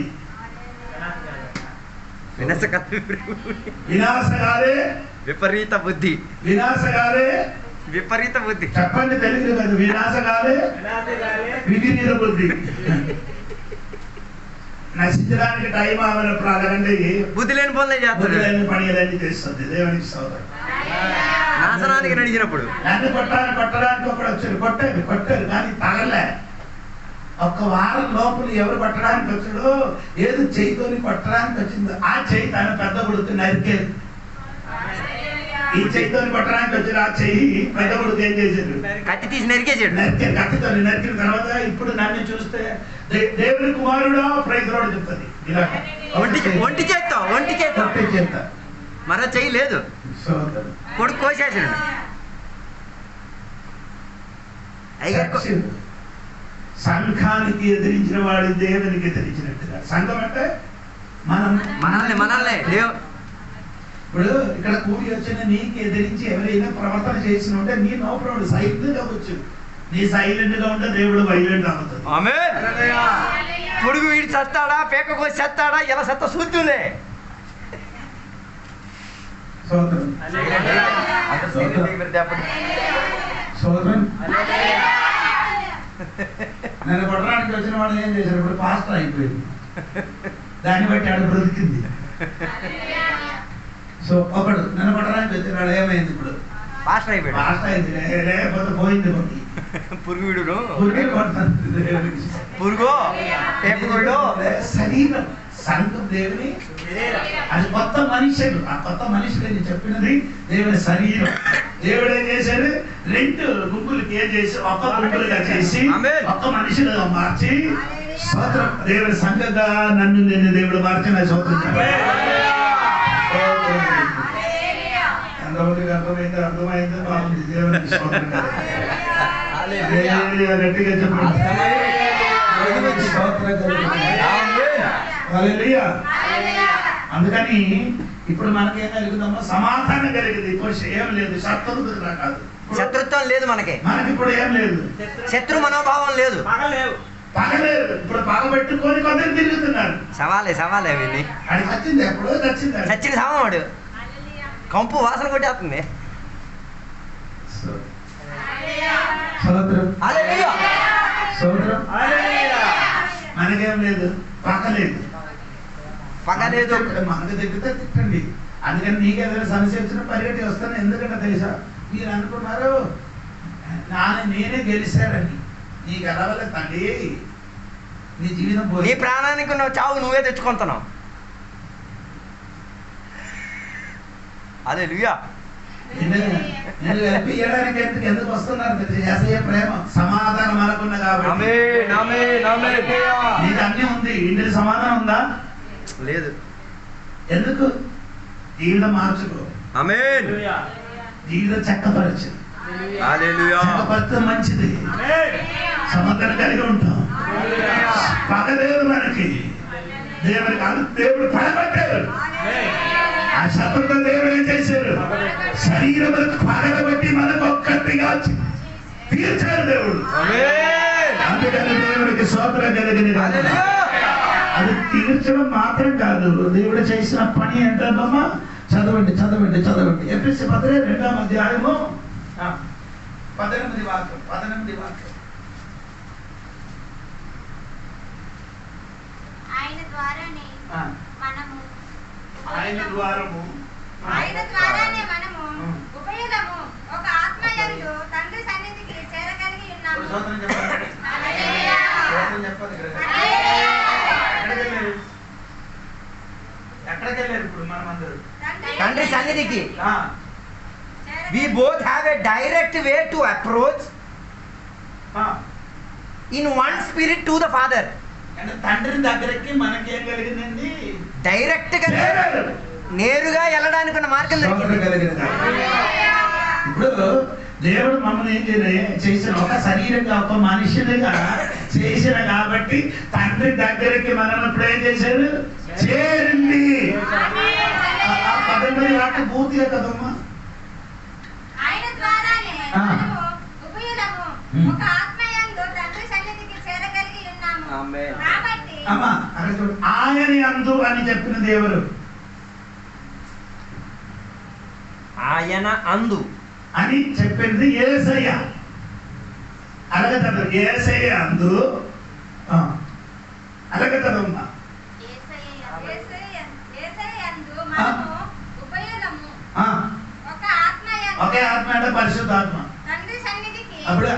వినాశగారే విపరీత బుద్ధి. విపరీత బుద్ధి చెప్పండి తెలుగు కదా. వినాశగారే విధినీత బుద్ధి. నశించడానికి టైం ఆగినప్పుడు అలాగంటే బుద్ధి లేని పనులే చేస్తారు, పనిలన్నీ చేస్తుంది. దేవునికి సోదరు నాశనానికి నడిచినప్పుడు నన్ను కొట్టడానికి ఒకడు వచ్చాడు. కొట్టారు కానీ తగలే. ఒక్క వారం లోపల ఎవరు కొట్టడానికి వచ్చాడో ఏదో చేయితోని కొట్టడానికి వచ్చింది. ఆ చేయి తన పెద్ద కొడుకు నరికేది. ఈ చెయ్యితో కొట్టడానికి వచ్చిన ఆ చెయ్యి పెద్ద కొడుకు ఏం చేశాడు? కత్తి తీసి నరికేసాడు. కత్తితో నరికిన తర్వాత ఇప్పుడు నన్ను చూస్తే దేవుని కుమారుడా ప్రైజ్ రాడు చెప్తుంది. ఒంటి చేత్తో మరో చెయ్యి లేదు, కొడుకు కోసేసాడు. సంఘానికి ఎదిరించిన వాడు దేవునికి ఎదిరించినట్టుగా. సంఘం అంటే మనల్ని ఇప్పుడు ఇక్కడ కూడి వచ్చిన నీకు ఎదిరించి ఎవరైనా ప్రవర్తన చేసిన ఉంటే నీ నో ప్రాబ్లం, సైలెంట్ గా అవ్వచ్చు. నీ సైలెంట్ గా ఉంటే దేవుడు వైలెంట్ అవుతుంది. పొడుగు వీడి చస్తాడా, పేక కోసి చస్తాడా, ఎలా సత్తా చూద్దులే. సోదరం నన్ను కొట్టడానికి వచ్చిన వాడు ఏం చేశారు? ఇప్పుడు పాస్టర్ అయిపోయింది, దాన్ని బట్టి ఆడ బ్రతికింది. సో ఒకడు నన్ను కొట్టడానికి వచ్చినాడు, ఏమైంది? ఇప్పుడు పాస్టర్ అయిపోయాడు. పాస్టర్ అయింది, లేకపోతే పోయింది. పురుగు వీడు శరీరం సంఘం దేవుని, అది కొత్త మనుషులు. ఆ కొత్త మనుషులు నేను చెప్పినది దేవుని శరీరం. దేవుడు ఏం చేశాడు? 2 గుంపులకి ఏం చేసి ఒక్క గుంపులుగా చేసి ఒక్క మనుషులుగా మార్చి స్తోత్రం. దేవుని సంఘంగా నన్ను నేను దేవుడు మార్చిన స్తోత్రం. ఎంతమందికి అర్థమైందో బాగుంది. దేవునికి స్తోత్రం. గట్టిగా చెప్పండి. అందుకని ఇప్పుడు మనకేం కలుగుతామో సమాధానం కలిగింది. ఇప్పుడు ఏం లేదు, శత్రుత్వం లేదు మనకి ఇప్పుడు ఏం లేదు, శత్రు మనోభావం లేదు, పగలేదు. ఇప్పుడు పగబెట్టుకొని కొందరు తిరుగుతున్నారు. సవాలే విని అది చచ్చింది, ఎప్పుడో చచ్చిన సామాడు కంపు వాసన కొట్టేస్తుంది. మనకేం లేదు, పగలేదు. మనకు దగ్గర తిట్టండి. అందుకని నీకేదైనా సమస్య వచ్చినా పరిగెట్టి వస్తాను. ఎందుకంటే తెలుసా, మీరు అనుకున్నారు నేనే గెలిచారని. నీకు ఎలా వల్ల తండ్రి నీ జీవితం పోయి, నీ ప్రాణానికి ఉన్న చావు నువ్వే తెచ్చుకుంటున్నావు. అదే లుయ్యా నేను వెళ్ళిపోయడానికి ఎందుకు వస్తున్నారు? యేసయ్య ప్రేమ సమాధానం అనుకున్నా కాబట్టి. నీకు అన్నీ ఉంది, ఇంటికి సమాధానం ఉందా? లేదు. ఎందుకు? జీవితం మార్చుకో, జీవితం చక్కపరచు. చక్కపరిస్తే మంచిది, సమాధానం కలిగి ఉంటాం. పగలేదు మనకి, దేవుడికి దేవుడు పడబట్టారు. ఆ శత్రుత్వం దేవుడు ఏం చేశారు? శరీరం పగలబట్టి మనకు ఒక్కటిగా తీర్చారు దేవుడు. అందుకని దేవుడికి స్తోత్రం కలిగింది. అది తీర్చడం మాత్రం కాదు, దేవుడు చేసిన పని ఏంటమ్మా? చదవండి. ఎఫెసీ పత్రిక 2వ అధ్యాయము 18 వాక్యం. ఆయన ద్వారానే మనము ఉపయోగము ఒక ఆత్మయందు తండ్రి సన్నిధికి చేరగలిగి ఉన్నాము. ఎక్కడికి వెళ్ళారు ఇప్పుడు మనమందరూ? తండ్రి సన్నిధికి. We both have a direct way to approach in one spirit to the Father. అంటే తండ్రి దగ్గరికి మనకేం కలిగిందండి? డైరెక్ట్ గా నేరుగా వెళ్ళడానికి ఉన్న మార్గం కలిగింది. ఇప్పుడు దేవుడు మమ్మల్ని ఏం చేసిన? ఒక శరీరంగా, ఒక మనిషినిగా చేసిన కాబట్టి తండ్రి దగ్గరికి మనం ఇప్పుడు ఏం చేశారు? చేరింది. 18 వాటి పూర్తిగా కదమ్మా. ఆయన ద్వారానే మనము ఉపయోగము ఒక ఆత్మయందు తండ్రి సన్నిధికి చేరగలిగి ఉన్నాము. కాబట్టి అమ్మా అక్కడ చూడు, ఆయన అందు అని చెప్పినది ఎవరు? ఆయన అందు అని చెప్పింది యేసయ్య. అలాగే చదువు, యేసయ్య అందు. అలాగే చదవమ్మా. ఒకే ఆత్మ అంటే పరిశుద్ధాత్మ. అప్పుడు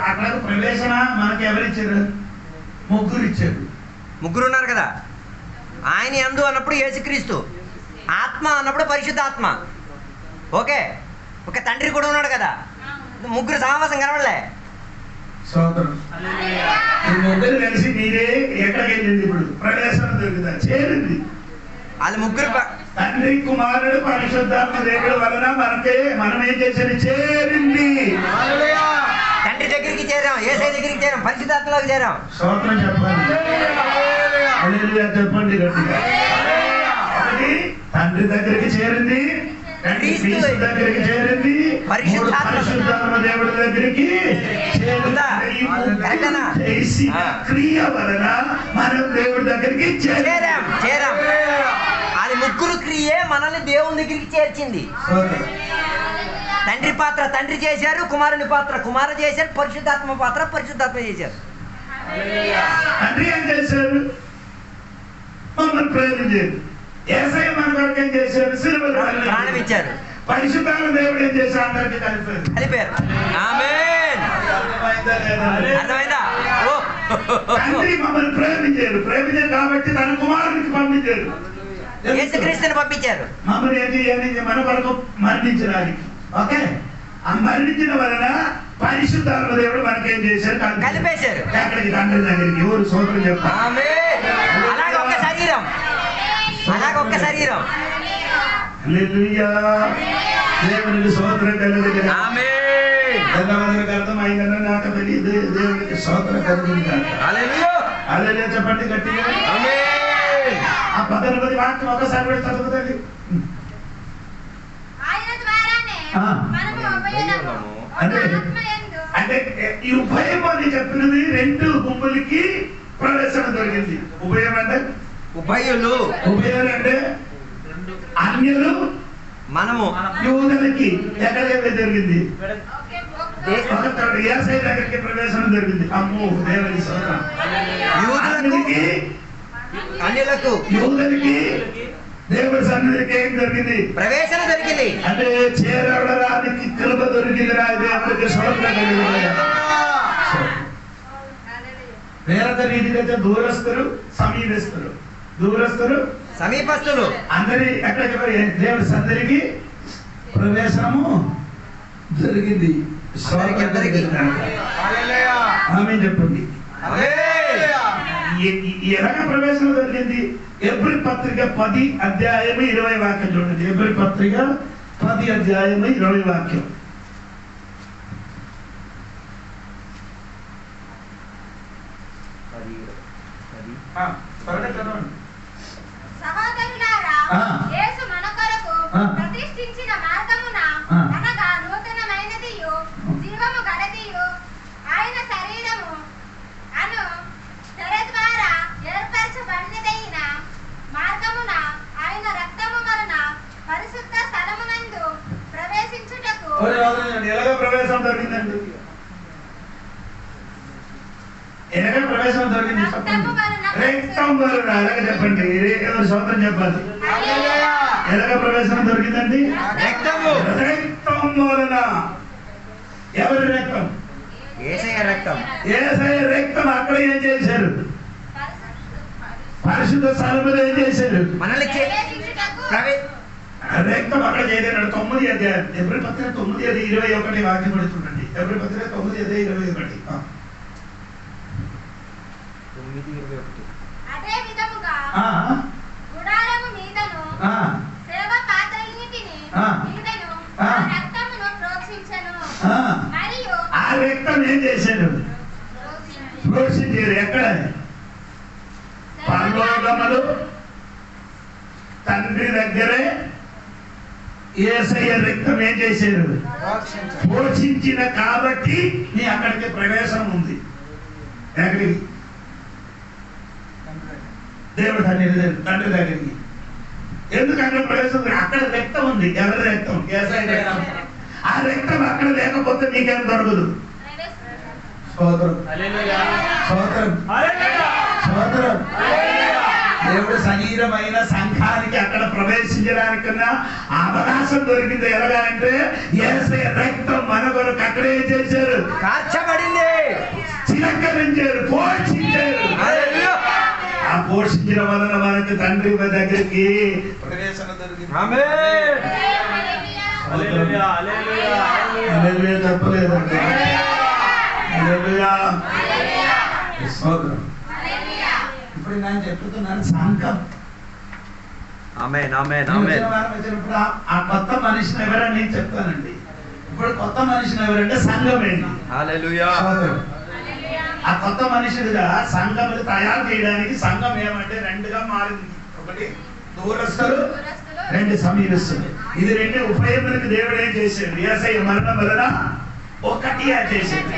అక్కడ ప్రవేశన మనకి ఎవరిచ్చారు? ముగ్గురు ఇచ్చారు. ముగ్గురు ఉన్నారు కదా. ఆయన యందు అన్నప్పుడు యేసుక్రీస్తు, ఆత్మ అన్నప్పుడు పరిశుద్ధాత్మ. ఓకే, ఒక తండ్రి కూడా ఉన్నాడు కదా, ముగ్గురు సమావేశం కనబడలే. స్తోత్రం. ఈ ముగ్గురు కలిసి మీరే ఎక్కడికి వెళ్ళింది? ఇప్పుడు ప్రవేశం దొరుకుతా చేరింది. వాళ్ళు ముగ్గురు తండ్రి కుమారుడు పరిశుద్ధాత్మ దేవుడి వలన మనం ఏం చేసేది? చేరింది. తండ్రి దగ్గరికి చేరాం, యేసయ్య దగ్గరికి చేరాం, పరిశుద్ధాత్మలోకి చేరాం. స్తోత్రం చెప్పండి. హల్లెలూయా చెప్పండి గట్టిగా. తండ్రి దగ్గరికి చేరింది, క్రీస్తు దగ్గరికి చేరింది, పరిశుద్ధాత్మ దేవుడి దగ్గరికి క్రియ వలన మనం దేవుడి దగ్గరికి చేరాం. అది ముగ్గురు క్రియే మనల్ని దేవుని దగ్గరికి చేర్చింది. తండ్రి పాత్ర తండ్రి చేశారు, కుమారుని పాత్ర కుమారు చేశారు, పరిశుద్ధాత్మ పాత్ర పరిశుద్ధాత్మ చేశారు. తండ్రి ఏం చేశారు? మమ్మల్ని ప్రేమించారు. యేసయ్య మన కొరకు ఏం చేశారు? సిలువలో ప్రాణం ఇచ్చారు. పరిశుద్ధాత్మ దేవుడు ఏం చేశారు? అందరికీ కలిపారు. ఆమేన్. అర్థమైందా? తండ్రి మమ్మల్ని ప్రేమించారు కాబట్టి తన కుమారునికి పంపించారు. యేసుక్రీస్తుని పంపించారు. మమ్మల్ని ఏం చేయాలి? మన కొరకు మరణించడానికి. ఓకే, ఆ మరణించిన వలన పరిశుద్ధాత్మ దేవుడు మనకేం చేశారు? కలిపేశారు. ఎక్కడికి? తండ్రి దగ్గరికి. ఎవరు సోదరులు చెప్పారు? అలాగే ఒక్క శరీరం, అలాగే ఒక్క శరీరం. హల్లెలూయా. దేవునికి స్తోత్రం కలుగును. ఆమేన్. ఎంతమందికి అర్థమైందని నాకు తెలియదు. దేవునికి స్తోత్రం కలుగును గాక. హల్లెలూయా. హల్లెలూయా చెప్పండి గట్టిగా. ఆమేన్. ఆ 18 వాక్యం ఒకసారి కూడా చదువుతండి. ఆయన ద్వారానే మనము ఉభయులము అంటే ఈ ఉభయం అని చెప్పినది రెండు గుంపులకి ప్రవేశం దొరికింది. ఉభయం అంటే ఉభయులు. ఉభయం అంటే అన్యులు మనము యూదులకి ఎక్కడికి జరిగింది? యేసయ్య దగ్గరికి ప్రవేశం జరిగింది. అమ్మో దేవుని స్తోత్రం. యూదులకి అన్యులకు యూదులకి దేవుడి సన్నిధికి ఏం జరిగింది? ప్రవేశం దొరికింది. అంటే చేరడానికి కృప దొరికింది. దేవుడికి స్తోత్రం కలిగింది. వేరొక రీతిగా దూరస్తులు సమీపస్తులు, దూరస్తులు సమీపస్తులు అందరి ఎక్కడికి దేవుడి సన్నిధికి ప్రవేశము జరిగింది. ఆమె చెప్పండి. ఎలాగ ప్రవేశం జరిగింది? ఎబ్రీ పత్రిక 10 అధ్యాయము 20 వాక్యం చూడండి. ఎబ్రీ పత్రిక 10 అధ్యాయము 20 వాక్యం. సహోదరులారా, యేసు మన కొరకు ప్రతిష్ఠించిన మార్గమున అనగా నూతనమైనదియు జీవము గలదియు ఆయన శరీరము అను తెర ద్వారా ఏర్పరచబడినదైన మార్గమున ఆయన రక్తము వలన పరిశుద్ధ స్థలమునందు ప్రవేశించుటకు. ఎలాగ ప్రవేశం దొరికిందండి? ఎలాగ ప్రవేశం దొరికింది? రక్తం వలన. అలాగే చెప్పండి. ఎవరు స్తోత్రం చెప్పాలి? ఎలాగ ప్రవేశం దొరికిందండి? రక్తము. రక్తం వలన. ఎవరి రక్తం? యేసయ్య రక్తం. యేసయ్య రక్తం. అక్కడ ఏం చేశారు? పరిశుద్ధ స్థలములో ఏం చేశారు? మనల్ని రక్తం అక్కడ చేయగలడు. 9 అధ్యాయం ఎబ్రీ పత్రిక 9:21 వాక్యం కూడా చూడండి. ఎబ్రీ పత్రిక 9:21. అదే విధముగా గుడారము మీదను సేవ పాత్రలన్నిటిని మీదను రక్తమును ప్రోక్షించెను. మరియు ఆ రక్తం ఏం చేశారు? ప్రోక్షించారు. ఎక్కడ? పరలోకములో తండ్రి దగ్గరే యేసయ్య రక్తం ఏం చేశారు? పోషించిన కాబట్టి నీ అక్కడికి ప్రవేశం ఉంది. ఎక్కడికి? దేవుడు తండ్రి దగ్గరికి. ఎందుకు అక్కడ ప్రవేశం? అక్కడ రక్తం ఉంది. ఎవరి రక్తం? యేసయ్య రక్తం. ఆ రక్తం అక్కడ లేకపోతే నీకేం దొరకదు. స్తోత్రం. స్తోత్రం. స్తోత్రం. దేవుడు శరీరమైన సంఘానికి అక్కడ ప్రవేశించడానికన్నా అవకాశం దొరికింది. ఎలాగా అంటే యేసయ్య రక్తం మన కొరకు అక్కడ ఏం చేశారు? కార్చబడింది. చిలకరించారు, పోషించారు. ఆ పోషించిన వలన మనకి తండ్రి దగ్గరికి ప్రవేశం దొరికింది. ఆమేన్. హల్లెలూయా హల్లెలూయా హల్లెలూయా చెప్పలేదండి. హల్లెలూయా స్తోత్రం. ఇప్పుడు నేను చెప్తున్నాను సంఘం. ఆమేన్ ఆమేన్ ఆమేన్. వచ్చినప్పుడు ఆ కొత్త మనిషిని ఎవరని నేను చెప్తానండి. ఇప్పుడు కొత్త మనిషిని ఎవరంటే సంఘం ఏంటి? హల్లెలూయా. ఆ కొత్త మనిషిగా సంఘములు తయారు చేయడానికి సంఘం ఏమంటే రెండుగా మారింది. ఒకటి దూరస్తులు, రెండు సమీపస్తులు. ఇది రెండు ఉపయోగానికి దేవుడు ఏం చేశాడు? యేసయ్య మరణం వలన ఒకటి చేశాడు.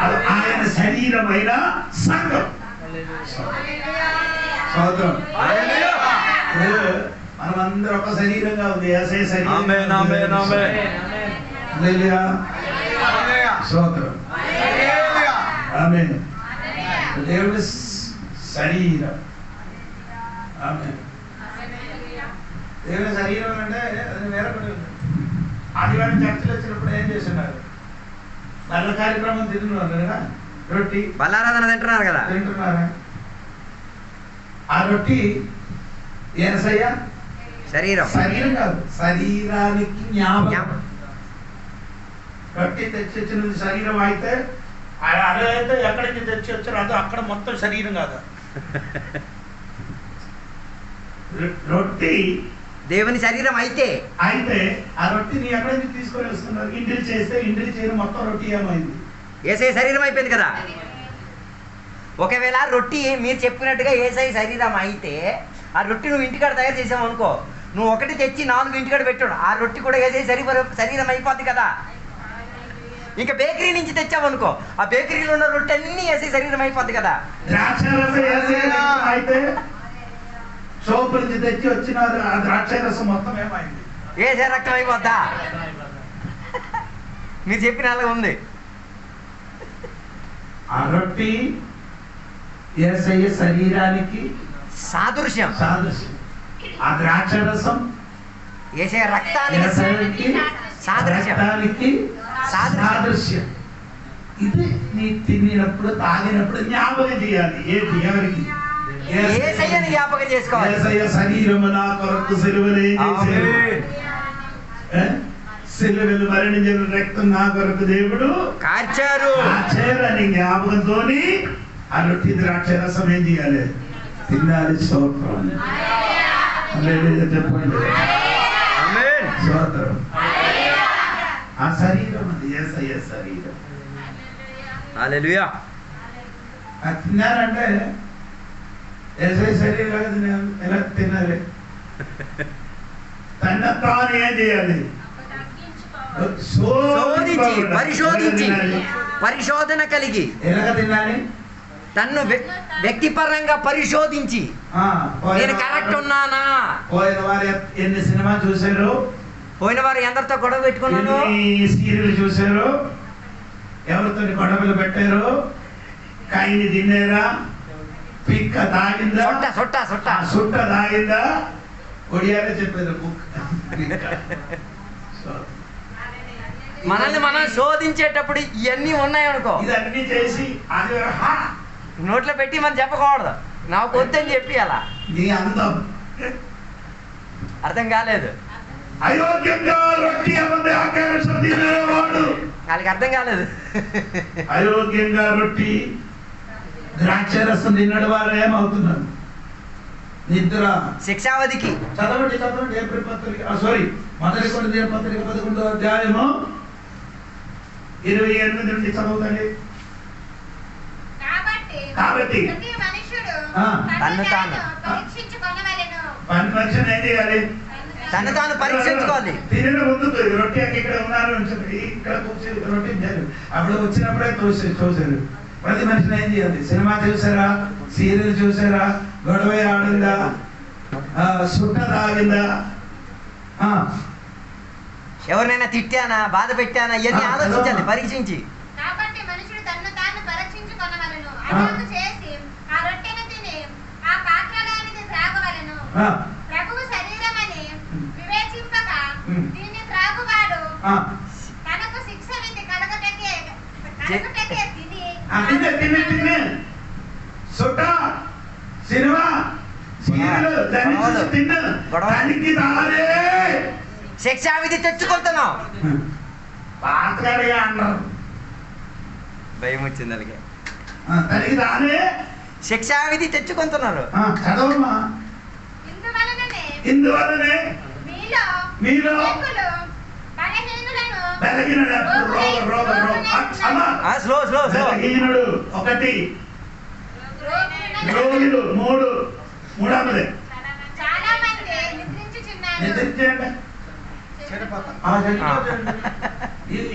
అది ఆయన శరీరమైన సంఘం. మనమందరం ఒక శరీరంగా ఉంది. యేసయ్య శరీరం. ఆమేన్ ఆమేన్ ఆమేన్. హల్లెలూయా స్తోత్రం. ఆమేన్. దేవుడి శరీరం. ఆమేన్. దేవుడి శరీరం అంటే అది వేరే పడి ఉంది. ఆదివారం చర్చలు వచ్చినప్పుడు ఏం చేస్తున్నారు? నల్ల కార్యక్రమం తింటున్నారు కదా, రొట్టి బల్లారాధన తింటున్నారు కదా, తింటున్నారా? ఆ రొట్టి యేసయ్య శరీరం. శరీరం కాదు, శరీరానికి జ్ఞాపకం. రొట్టి తెచ్చినది శరీరం అయితే అదైతే ఎక్కడి నుంచి తెచ్చి వచ్చారో అది అక్కడ మొత్తం శరీరం కాదు. రొట్టి దేవుని శరీరం అయితే అయితే ఆ రొట్టిని ఎక్కడి నుంచి తీసుకొని వస్తున్నారు? ఇంటిని చేస్తే ఇంటిని చేయని మొత్తం రొట్టి ఏమైంది? యేసయ్య శరీరం అయిపోయింది కదా. ఒకవేళ రొట్టి మీరు చెప్పినట్టుగా యేసయ్య శరీరం అయితే ఆ రొట్టి నువ్వు ఇంటికాడ తయారు చేసావు అనుకో, నువ్వు ఒకటి తెచ్చి 4 ఇంటికాడ పెట్టాడు, ఆ రొట్టి కూడా యేసయ్య శరీరం అయిపోద్ది కదా. ఇంకా బేకరీ నుంచి తెచ్చావు అనుకో, ఆ బేకరీలో ఉన్న రొట్టె అన్ని యేసయ్య శరీరం అయిపోద్ది కదా. ద్రాక్షరసం అయితే సోపు నుంచి తెచ్చి వచ్చిన ఆ ద్రాక్షరసం మొత్తం ఏమైంది? యేసయ్య రక్తం అయిపోద్దా? మీరు చెప్పిన అలాగే ఉంది. ఆ రొట్టి యేసయ్య శరీరానికి సాదృశ్యం. సాదృశ్యం. ఆ ద్రాక్షరసం యేసయ్య రక్తానికి యేసయ్యకి సాదృశ్యం. రక్తానికి సాదృశ్యం. ఇది నీ తిన్నప్పుడు తాగినప్పుడు జ్ఞాపకం చేయాలి. ఏంటి? ఎవరికి? యేసయ్యని జ్ఞాపకం చేసుకోవాలి. యేసయ్య శరీరము నా కొరకు సిలువలో ఏం చేశాడు? సిలువలు మరణించిన రక్తం నా కొరకు దేవుడు కార్చారు. కార్చారని జ్ఞాపకంతోని ఆ రొట్టి ద్రాక్షరసం ఏం చేయాలి? తినాలి. స్తోత్రం. హల్లెలూయా చెప్పండి. ఆమేన్. స్తోత్రం. ఆ శరీరం అది యేసయ్య శరీరం. హల్లెలూయా. అది తిన్నారంటే యేసయ్య శరీరం ఎలా తినాలి? తన తాను ఏం చేయాలి? శోధించి పరిశోధించి పరిశోధన కలిగి ఎలాగ తినాలి? తన్ను వ్యక్తిపరంగా పరిశోధించి నేను కరెక్ట్ ఉన్నానా? పోయిన వారు ఎన్ని సినిమా చూశారు? పోయిన వారు ఎందరితో గొడవ పెట్టుకున్నాను? ఎన్ని సీరియల్ చూశారు? ఎవరితో గొడవలు పెట్టారు? కాయిని తిన్నారా? పిక్క తాగిందా? సుట్ట తాగిందా? ఒడియాలో చెప్పారు మనల్ని మనం శోధించేటప్పుడు ఇవన్నీ ఉన్నాయనుకో, ఇదన్నీ చేసి అది నోట్లో పెట్టి మనం చెప్పకూడదు. నాకు వద్దని చెప్పి అలా నీ అందం అర్థం కాలేదు. అయోగ్యంగా రొట్టి అన్నది ఆకాశం తినేవాడు. వాళ్ళకి అర్థం కాలేదు. అయోగ్యంగా రొట్టి ద్రాక్షరసం తిన్నడు వారు ఏమవుతున్నారు? నిద్ర. శిక్షావధికి చదవండి ఏప్రిల్ పత్రిక సారీ మొదటి కొరింథీయుల పత్రిక 11వ అధ్యాయము 28 నుండి చదవండి. కాబట్టి ప్రతి మనుష్యుడు తన్ను తాను పరీక్షించుకొనవలెను. మనిషిని ఏం చేయాలి? తను తాను పరీక్షించుకోవాలి. తిరిగిన ముందు రొట్టి ఇక్కడ ఉన్నారు అని చెప్పి ఇక్కడ కూర్చొని రొట్టి తిన్నారు. అప్పుడు వచ్చినప్పుడే చూశారు. ప్రతి మనిషిని ఏం చేయాలి? సినిమా చూసారా? సీరియల్ చూసారా? గొడవ ఆడిందా? సుట్ట తాగిందా? ఎవరినైనా తిట్టానా, బాధ పెట్టానా, ఇవన్నీ ఆలోచించాలి పరీక్షించి. కాబట్టి మనుషుడు తన్ను తాను పరీక్షించుకొనవలెను. అలాగు చేసి ఆ రొట్టెను తిని ఆ పాత్రలోనిది త్రాగవలెను. ప్రభువు శరీరమని వివేచింపక దీన్ని త్రాగువాడు తనకు శిక్ష విధి కలగటకే తిని సుట్ట సినిమా సీరియల్ దానికి తాగే శిక్షావిధి తెచ్చుకుంటున్నాం. పాతగాడిగా అన్నారు. భయం వచ్చింది అలాగే. తనకి తానే శిక్షావిధి తెచ్చుకుంటున్నారు. చదవమ్మా. ఇందువలనే మీలో బలహీనుడు ఒకటి, రోగులు మూడవది నిద్రించండి.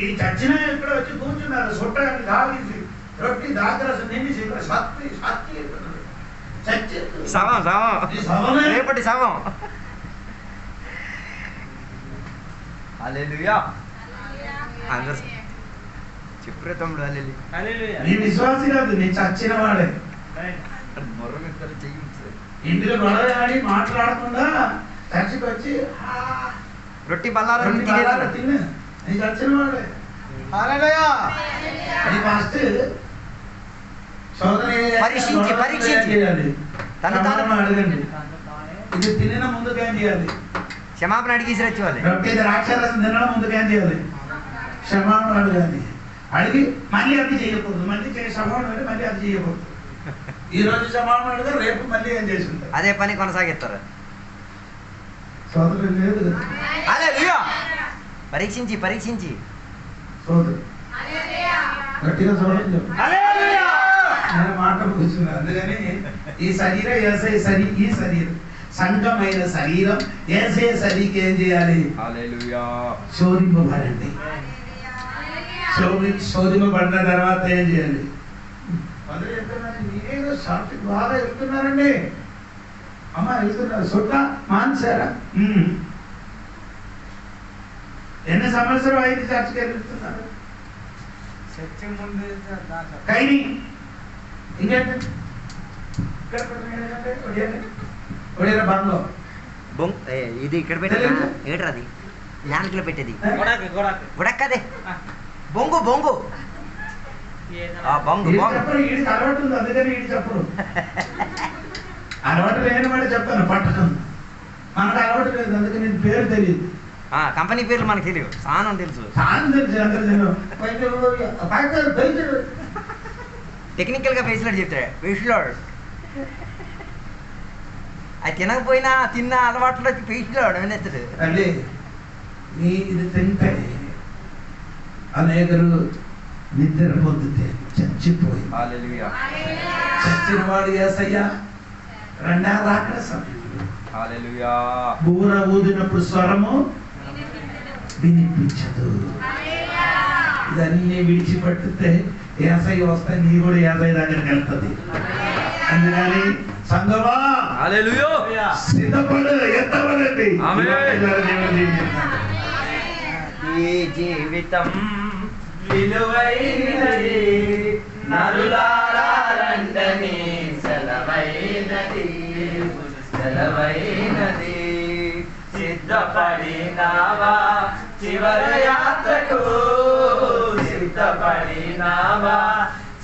ఈ చచ్చిన ఇక్కడ వచ్చి కూర్చున్నారు. చుట్టాన్ని తాగేసి రొట్టి దాకరసం నిండి సత్తి శవం రేపటి శవం. హల్లెలూయా. అందరూ చెప్పురే తమ్ముడు. హల్లెలూయా. నీ విశ్వాసి కాదు, నీ చచ్చిన వాడే. ఇంటిలో గొడవ ఆడి మాట్లాడకుండా చర్చికి వచ్చి రొట్టి బల్లారం తిన్న నీ చచ్చిన వాడే. అది ఫస్ట్ పరీక్షించి అడగండి. ఇది తినిన ముందుకు ఏం చేయాలి? క్షమాపణ అడిగి వచ్చేవాళ్ళు. ద్రాక్షారసం తినడం ముందుకు ఏం చేయాలి? క్షమాపణ అడగాలి. అడిగి మళ్ళీ అది చేయకూడదు. మళ్ళీ క్షమాపణ అడిగి మళ్ళీ అది చేయకూడదు. ఈ రోజు క్షమాపణ అడిగా రేపు మళ్ళీ ఏం చేసి ఉంటారు? అదే పని కొనసాగిస్తారు. సోదరు లేదు. హల్లెలూయా. పరీక్షించి సోదరు గట్టిగా చూడండి. నేను మాట కూర్చున్నాను. అందుకని ఈ శరీరం ఈ శరీరం సంఘమైన శరీరం ఏసే శరీరం ఏం చేయాలి? శోధింపబడండి. శోధింపబడిన తర్వాత ఏం చేయాలి? అందరూ చెప్తున్నారు మీరేదో షాపింగ్ బాగా వెళ్తున్నారండి. అమ్మ వెళ్తున్నారు. సుట్ట మాన్సారా? ఎన్ని సంవత్సరం అయింది చర్చకి వెళ్తున్నారు? కైని ఇంకేంటి బంగ్లో ఇది ఇక్కడ పెట్టేది ఏట్రది జ్ఞానికలో పెట్టేది గుడక్కదే బొంగు బొంగు బొంగు ఈడికి అలవాటు ఉంది. అందుకని ఈడి చెప్పడు. అలవాటు లేని వాడే చెప్తాను పట్టకం. మనకు అలవాటు లేదు, అందుకని నేను పేరు తెలియదు. కంపెనీ పేర్లు మనకు తెలియదు. సానం తెలుసు. టెక్నికల్ గా ఫేస్లాడ్ చెప్తాడు. ఫేస్లాడ్ అది తినకపోయినా తిన్న అలవాట్లో ఫేస్లాడ్ అనేస్తాడు. అంటే ఇది తింటే అనేకరు నిద్ర పొందితే చచ్చిపోయి చచ్చిన వాడు యేసయ్యా రెండా రాకడ సమయంలో బూర ఊదినప్పుడు స్వరము వినిపించదు. ఇదన్నీ విడిచిపెట్టితే యేసయ్య వస్తే నీ కూడా యేసయ్య దగ్గరికి వెళ్తుంది. అందుకని సంగమా సిద్ధపడు, ఎత్తబడండి. ఈ జీవితం విలువైనది, నరులారా రండని సెలవైనది, సెలవైనది. సిద్ధపడినావా చివరి యాత్రకు, సిద్ధపడినావా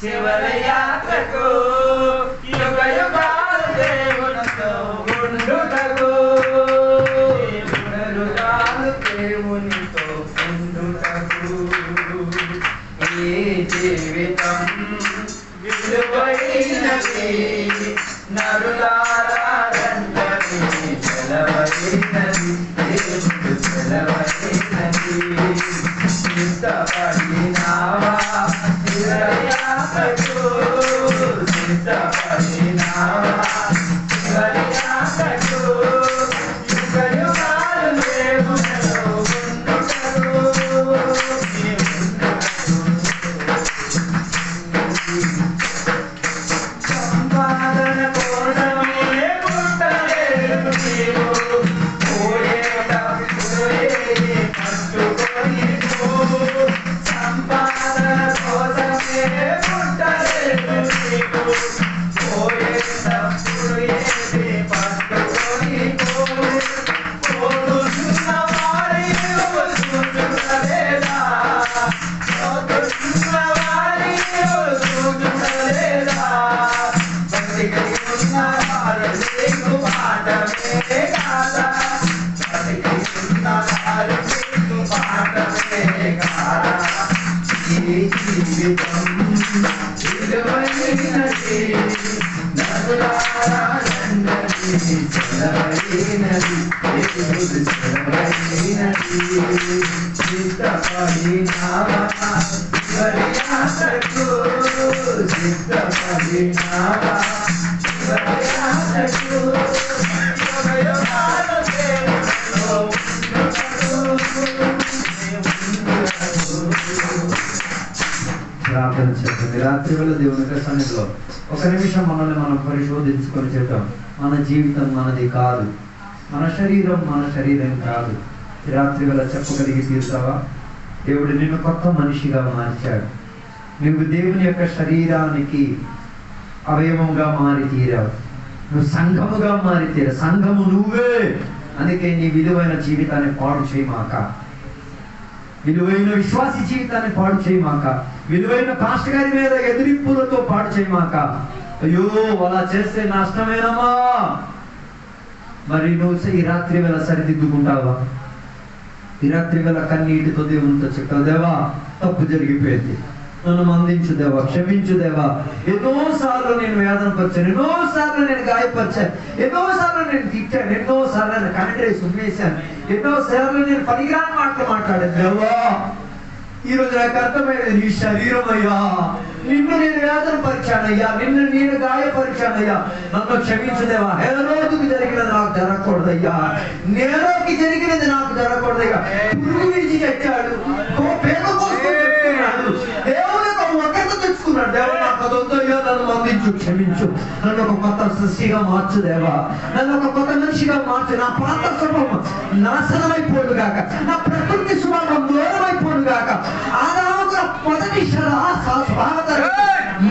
చివరి యాత్రకు, యుగ యుగాలు దేవునితో ఉండుటకు, యుగ యుగాలు దేవునితో ఉండుటకు. ఈ జీవితం విలువైనది, నరులారా రండని సెలవైనది, దేవుడు సెలవైనది. సిద్ధపడినావా చివరి యాత్రకు, సిద్ధపడినావా చివరి యాత్రకు, యుగ యుగాలు దేవునితో ఉండుటకు. సంపాదన కోసమే పుట్టలేదు నీవు, పట్టుకొని సంపాదన కోసమే పుట్టలేదు నీవు, ప్రార్థన చేస్తుంది. రాత్రి వేళ దేవుని యొక్క సన్నిధిలో ఒక నిమిషం మనల్ని మనం పరిశోధించుకొని చెప్తాం. మన జీవితం మనది కాదు, మన శరీరం కాదు. రాత్రి వేళ చెప్పగలిగి తీరుతావా? దేవుడు నిన్ను కొత్త మనిషిగా మార్చాడు. నువ్వు దేవుని యొక్క శరీరానికి అవయవంగా మారి తీరావు. నువ్వు సంఘముగా మారి తీరావు. సంఘము నువ్వే. అందుకే నీ విలువైన జీవితాన్ని పాడు చేయమాక, విలువైన విశ్వాసి జీవితాన్ని పాడు చేయమాక, విలువైన పాస్టర్ గారి మీద ఎదిరింపులతో పాడు చేయమాక. అయ్యో అలా చేస్తే నష్టమేనమ్మా. మరి నువ్వు ఈ రాత్రి వేళ సరిదిద్దుకుంటావా? ఈ రాత్రి వేళ కన్నీటితో దేవునితో చెప్తావు, దేవా తప్పు జరిగిపోయింది, నన్ను మందించు దేవా, క్షమించు దేవా. ఎన్నోసార్లు నేను వేదన పరిచాను, ఎన్నోసార్లు నేను గాయపరిచాను, ఎన్నోసార్లు నేను తిట్టాను, ఎన్నోసార్లు నేను కంటే సుమ్మేశాను, ఎన్నోసార్లు నేను పనికిరాని మాటలు మాట్లాడాను. దేవా ఈ రోజు నాకు అర్థమైనది, నీ శరీరం అయ్యా, నిన్ను నేను వేదన పరిచానయ్యా, నిన్ను నేను గాయపరిచానయ్యా, నన్ను క్షమించదేవా. హేరోదుకు జరిగినది నాకు జరగకూడదయ్యా, నేరోకి జరిగినది నాకు జరగకూడదయ్యా. పురుగు విడిచి తెచ్చాడు, పేద కోసం తెచ్చుకున్నాడు, దేవుని ఒకరితో తెచ్చుకున్నాడు. దేవా నాకు అదొద్దయ్యా, నన్ను మందించు, క్షమించు, నన్ను ఒక కొత్త సృష్టిగా మార్చు దేవా, నన్ను ఒక కొత్త మనిషిగా మార్చు. నా పాత స్వభావం నాశనమైపోడు గాక, నా ప్రకృతి స్వభావం దూరమైపోడు గాక, ఆదాముగా మొదటి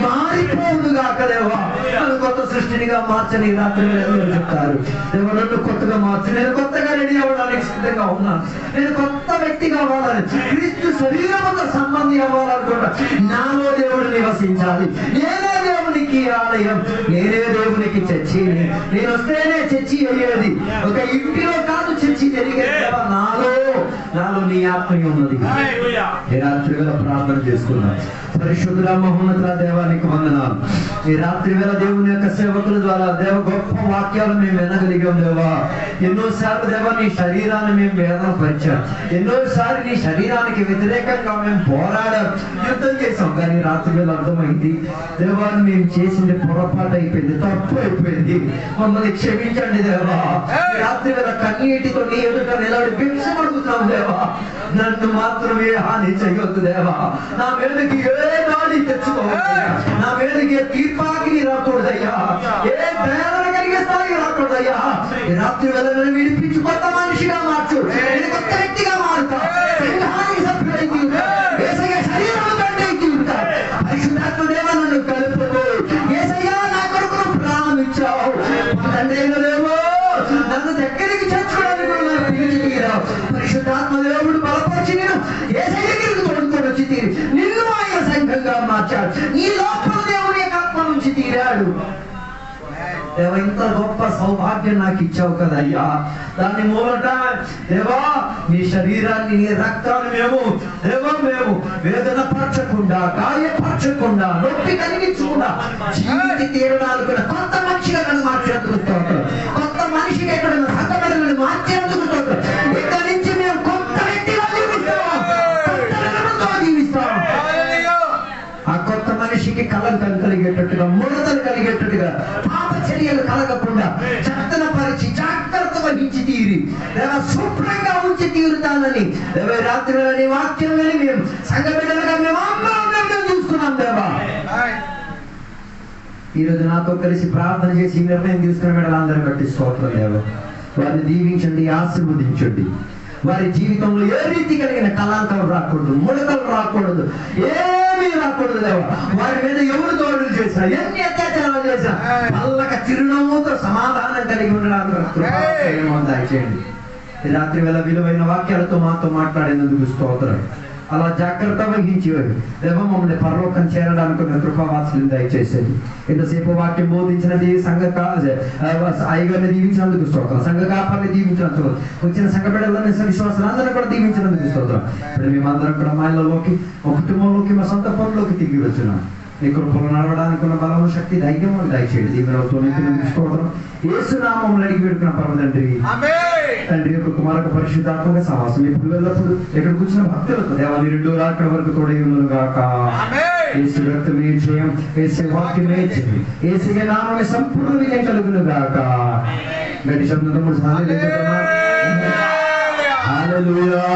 మారిపోదు గాక దేవా. నన్ను కొత్త సృష్టినిగా మార్చని రాత్రి చెప్తారు. దేవా నన్ను కొత్తగా మార్చు, నేను కొత్తగా రెడీ అవ్వడానికి సిద్ధంగా ఉన్నాను, నేను కొత్త వ్యక్తిగా అవ్వాలని, క్రీస్తు శరీరంతో సంబంధి అవ్వాలనుకుంటా. నాలో దేవుడు నివసించాలి, నేనే దేవునికి ఆలయం, నేనే దేవునికి చర్చిని. నేను వస్తేనే చర్చి అయ్యేది, ఒక ఇంటిలో కాదు చర్చి జరిగేది. నాలో నీ ఆత్మీయ ఉన్నది. ఈ రాత్రి వేళ ప్రార్థన చేసుకున్నాం. పరిశుద్ధుల మహోన్నతుల దేవానికి వందనాలు. ఈ రాత్రి వేళ దేవుని యొక్క సేవకుల ద్వారా దేవ గొప్ప వాక్యాలు మేము వినగలిగాం దేవా. ఎన్నోసార్లు దేవా నీ శరీరాన్ని మేము వేదన పరిచాం, ఎన్నోసార్లు నీ శరీరానికి వ్యతిరేకంగా మేము పోరాడాం, యుద్ధం చేసాం. కానీ రాత్రి వేళ అర్థమైంది దేవా, మేము చేసింది పొరపాటు అయిపోయింది, తప్పు అయిపోయింది, మమ్మల్ని క్షమించండి దేవా. రాత్రి వేళ కన్నీటితో నీ ఎదుట నిలబడి భిక్షపడుతున్నాం దేవా. నన్ను మాత్రమే హాని చేయొద్దు దేవా, నా మీదకి ఏ దాడి తెచ్చుకోవద్దయ్యా, నా మీదకి ఏ తీర్పాకి రాకూడదయ్యా, ఏ వేదన కలిగే స్థాయి రాకూడదయ్యా. ఈ రాత్రి వేళ నన్ను విడిపించి కొత్త మనిషిగా మార్చు, నేను కొత్త వ్యక్తిగా మారుతా, సంఘానికి సభ్యుడై తీరుతా, యేసయ్య శరీరం కంటే తీరుతా. పరిశుద్ధాత్మ దేవా నన్ను కలుపుకో, యేసయ్య నా కొరకు ప్రాణం ఇచ్చావు తండ్రి దేవో, నన్ను దగ్గరికి చేర్చుకోవడానికి నాకు పిలిచి తీరావు. పరిశుద్ధాత్మ దేవుడు బలపరిచి నేను యేసయ్యకి తోడుకొని వచ్చి తీరి నిన్ను ఆయన సంఘంగా మార్చాడు. నీ లోపల దేవుని యొక్క ఆత్మ నుంచి తీరాడు. దేవా ఇంత గొప్ప సౌభాగ్యం నాకు ఇచ్చావు కదయ్యా, దాన్ని మూలట దేవా నీ శరీరాన్ని నీ రక్తాన్ని మేము వేదన పరచకుండా, గాయపరచకుండా, నొప్పి కలిగించకుండా జీవిత తీరడానికి కొత్త మనిషిగా నన్ను మార్చేందుకు కొత్త మనిషిగా ఇక్కడ సంఘటనలను మార్చేందుకు ఇక్కడ నుంచి మేము కొత్త వ్యక్తిగా జీవిస్తాం. ఆ కొత్త మనిషికి కలంకం కలిగేటట్టుగా, ముడతలు కలిగేటట్టుగా, పాప చర్యలు కలగకుండా చత్తన పరిచి జాగ్రత్త వహించి తీరి శుభ్రంగా ఉంచి తీరుతానని రాత్రి నీ వాక్యం విని మేము సంఘ బిడ్డలుగా మేము అందరం చూసుకున్నాం దేవా. ఈరోజు నాతో కలిసి ప్రార్థన చేసి నిర్ణయం తీసుకున్న బిడ్డలందరూ బట్టి స్తోత్రం దేవా. వారిని దీవించండి, ఆశీర్వదించండి. వారి జీవితంలో ఏ రీతి కలిగిన కళాంకాలు రాకూడదు, ముడతలు రాకూడదు, ఏమీ రాకూడదు దేవా. వారి మీద ఎవరు తోడులు చేసినా, ఎన్ని అత్యాచారాలు చేసినా వాళ్ళక చిరునవ్వుతో సమాధానం కలిగి ఉండడానికి దయచేయండి. ఈ రాత్రి వేళ విలువైన వాక్యాలతో మాతో మాట్లాడేందుకు స్తోత్రం. అలా జాగ్రత్త వహించి దేవ మమ్మల్ని పరలోకం చేరడానికి కృపావాత్సల్యం దయచేసేది. ఇంతసేపు వాక్యం బోధించినది సంఘ అయ్యగారిని దీవించినందుకు స్తోత్రం, సంఘ కాపాన్ని దీవించినందుకు, వచ్చిన సంఘ బిడ్డలని విశ్వాసాలందరినీ కూడా దీవించినందుకు స్తోత్రం. ఇప్పుడు మేమందరం కూడా మా ఇళ్ళలోకి, మా కుటుంబంలోకి, మా సొంత పనుల్లోకి తిరిగి వచ్చున్నాం. నీ కృపలో నడవడానికి ఉన్న బలము, శక్తి, ధైర్యం దయచేయండి. దీనితో నీతిని తీసుకోవడం యేసు నామములో అడిగి పెడుతున్న పరమ తండ్రి. తండ్రి యొక్క కుమారక పరిశుద్ధాత్మక సమాసం ఇప్పుడు వెళ్ళప్పుడు ఇక్కడ కూర్చున్న భక్తులకు దేవాన్ని 2 రాకడ వరకు తోడై ఉన్నను గాక. యేసు రక్తమే జయం, యేసు వాక్యమే జయం, యేసు నామమే సంపూర్ణ విజయం కలుగును గాక. గట్టి శబ్దంతో 3 సార్లు చెప్తున్నాం. హల్లెలూయా.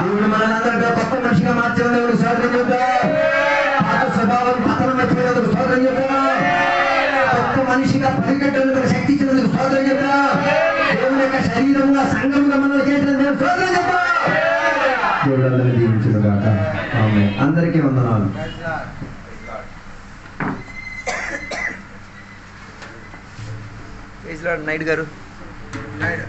దేవుడు మనందరిగా కొత్త మనిషిగా మార్చేందుకు స్వాగతం చెప్తాం. పాత స్వభావం పతనం వచ్చేందుకు స్వాగతం చెప్తాం. కొత్త మనిషిగా పరిగెట్టేందుకు శక్తి ఇచ్చినందుకు స్వాగతం చెప్తాం. దేవుని యొక్క శరీరంగా సంఘంగా మనం చేసినందుకు స్వాగతం చెప్తాం. దేవుడు అందరినీ దీవించును గాక. ఆమేన్. అందరికీ వందనాలు. నైట్ గారు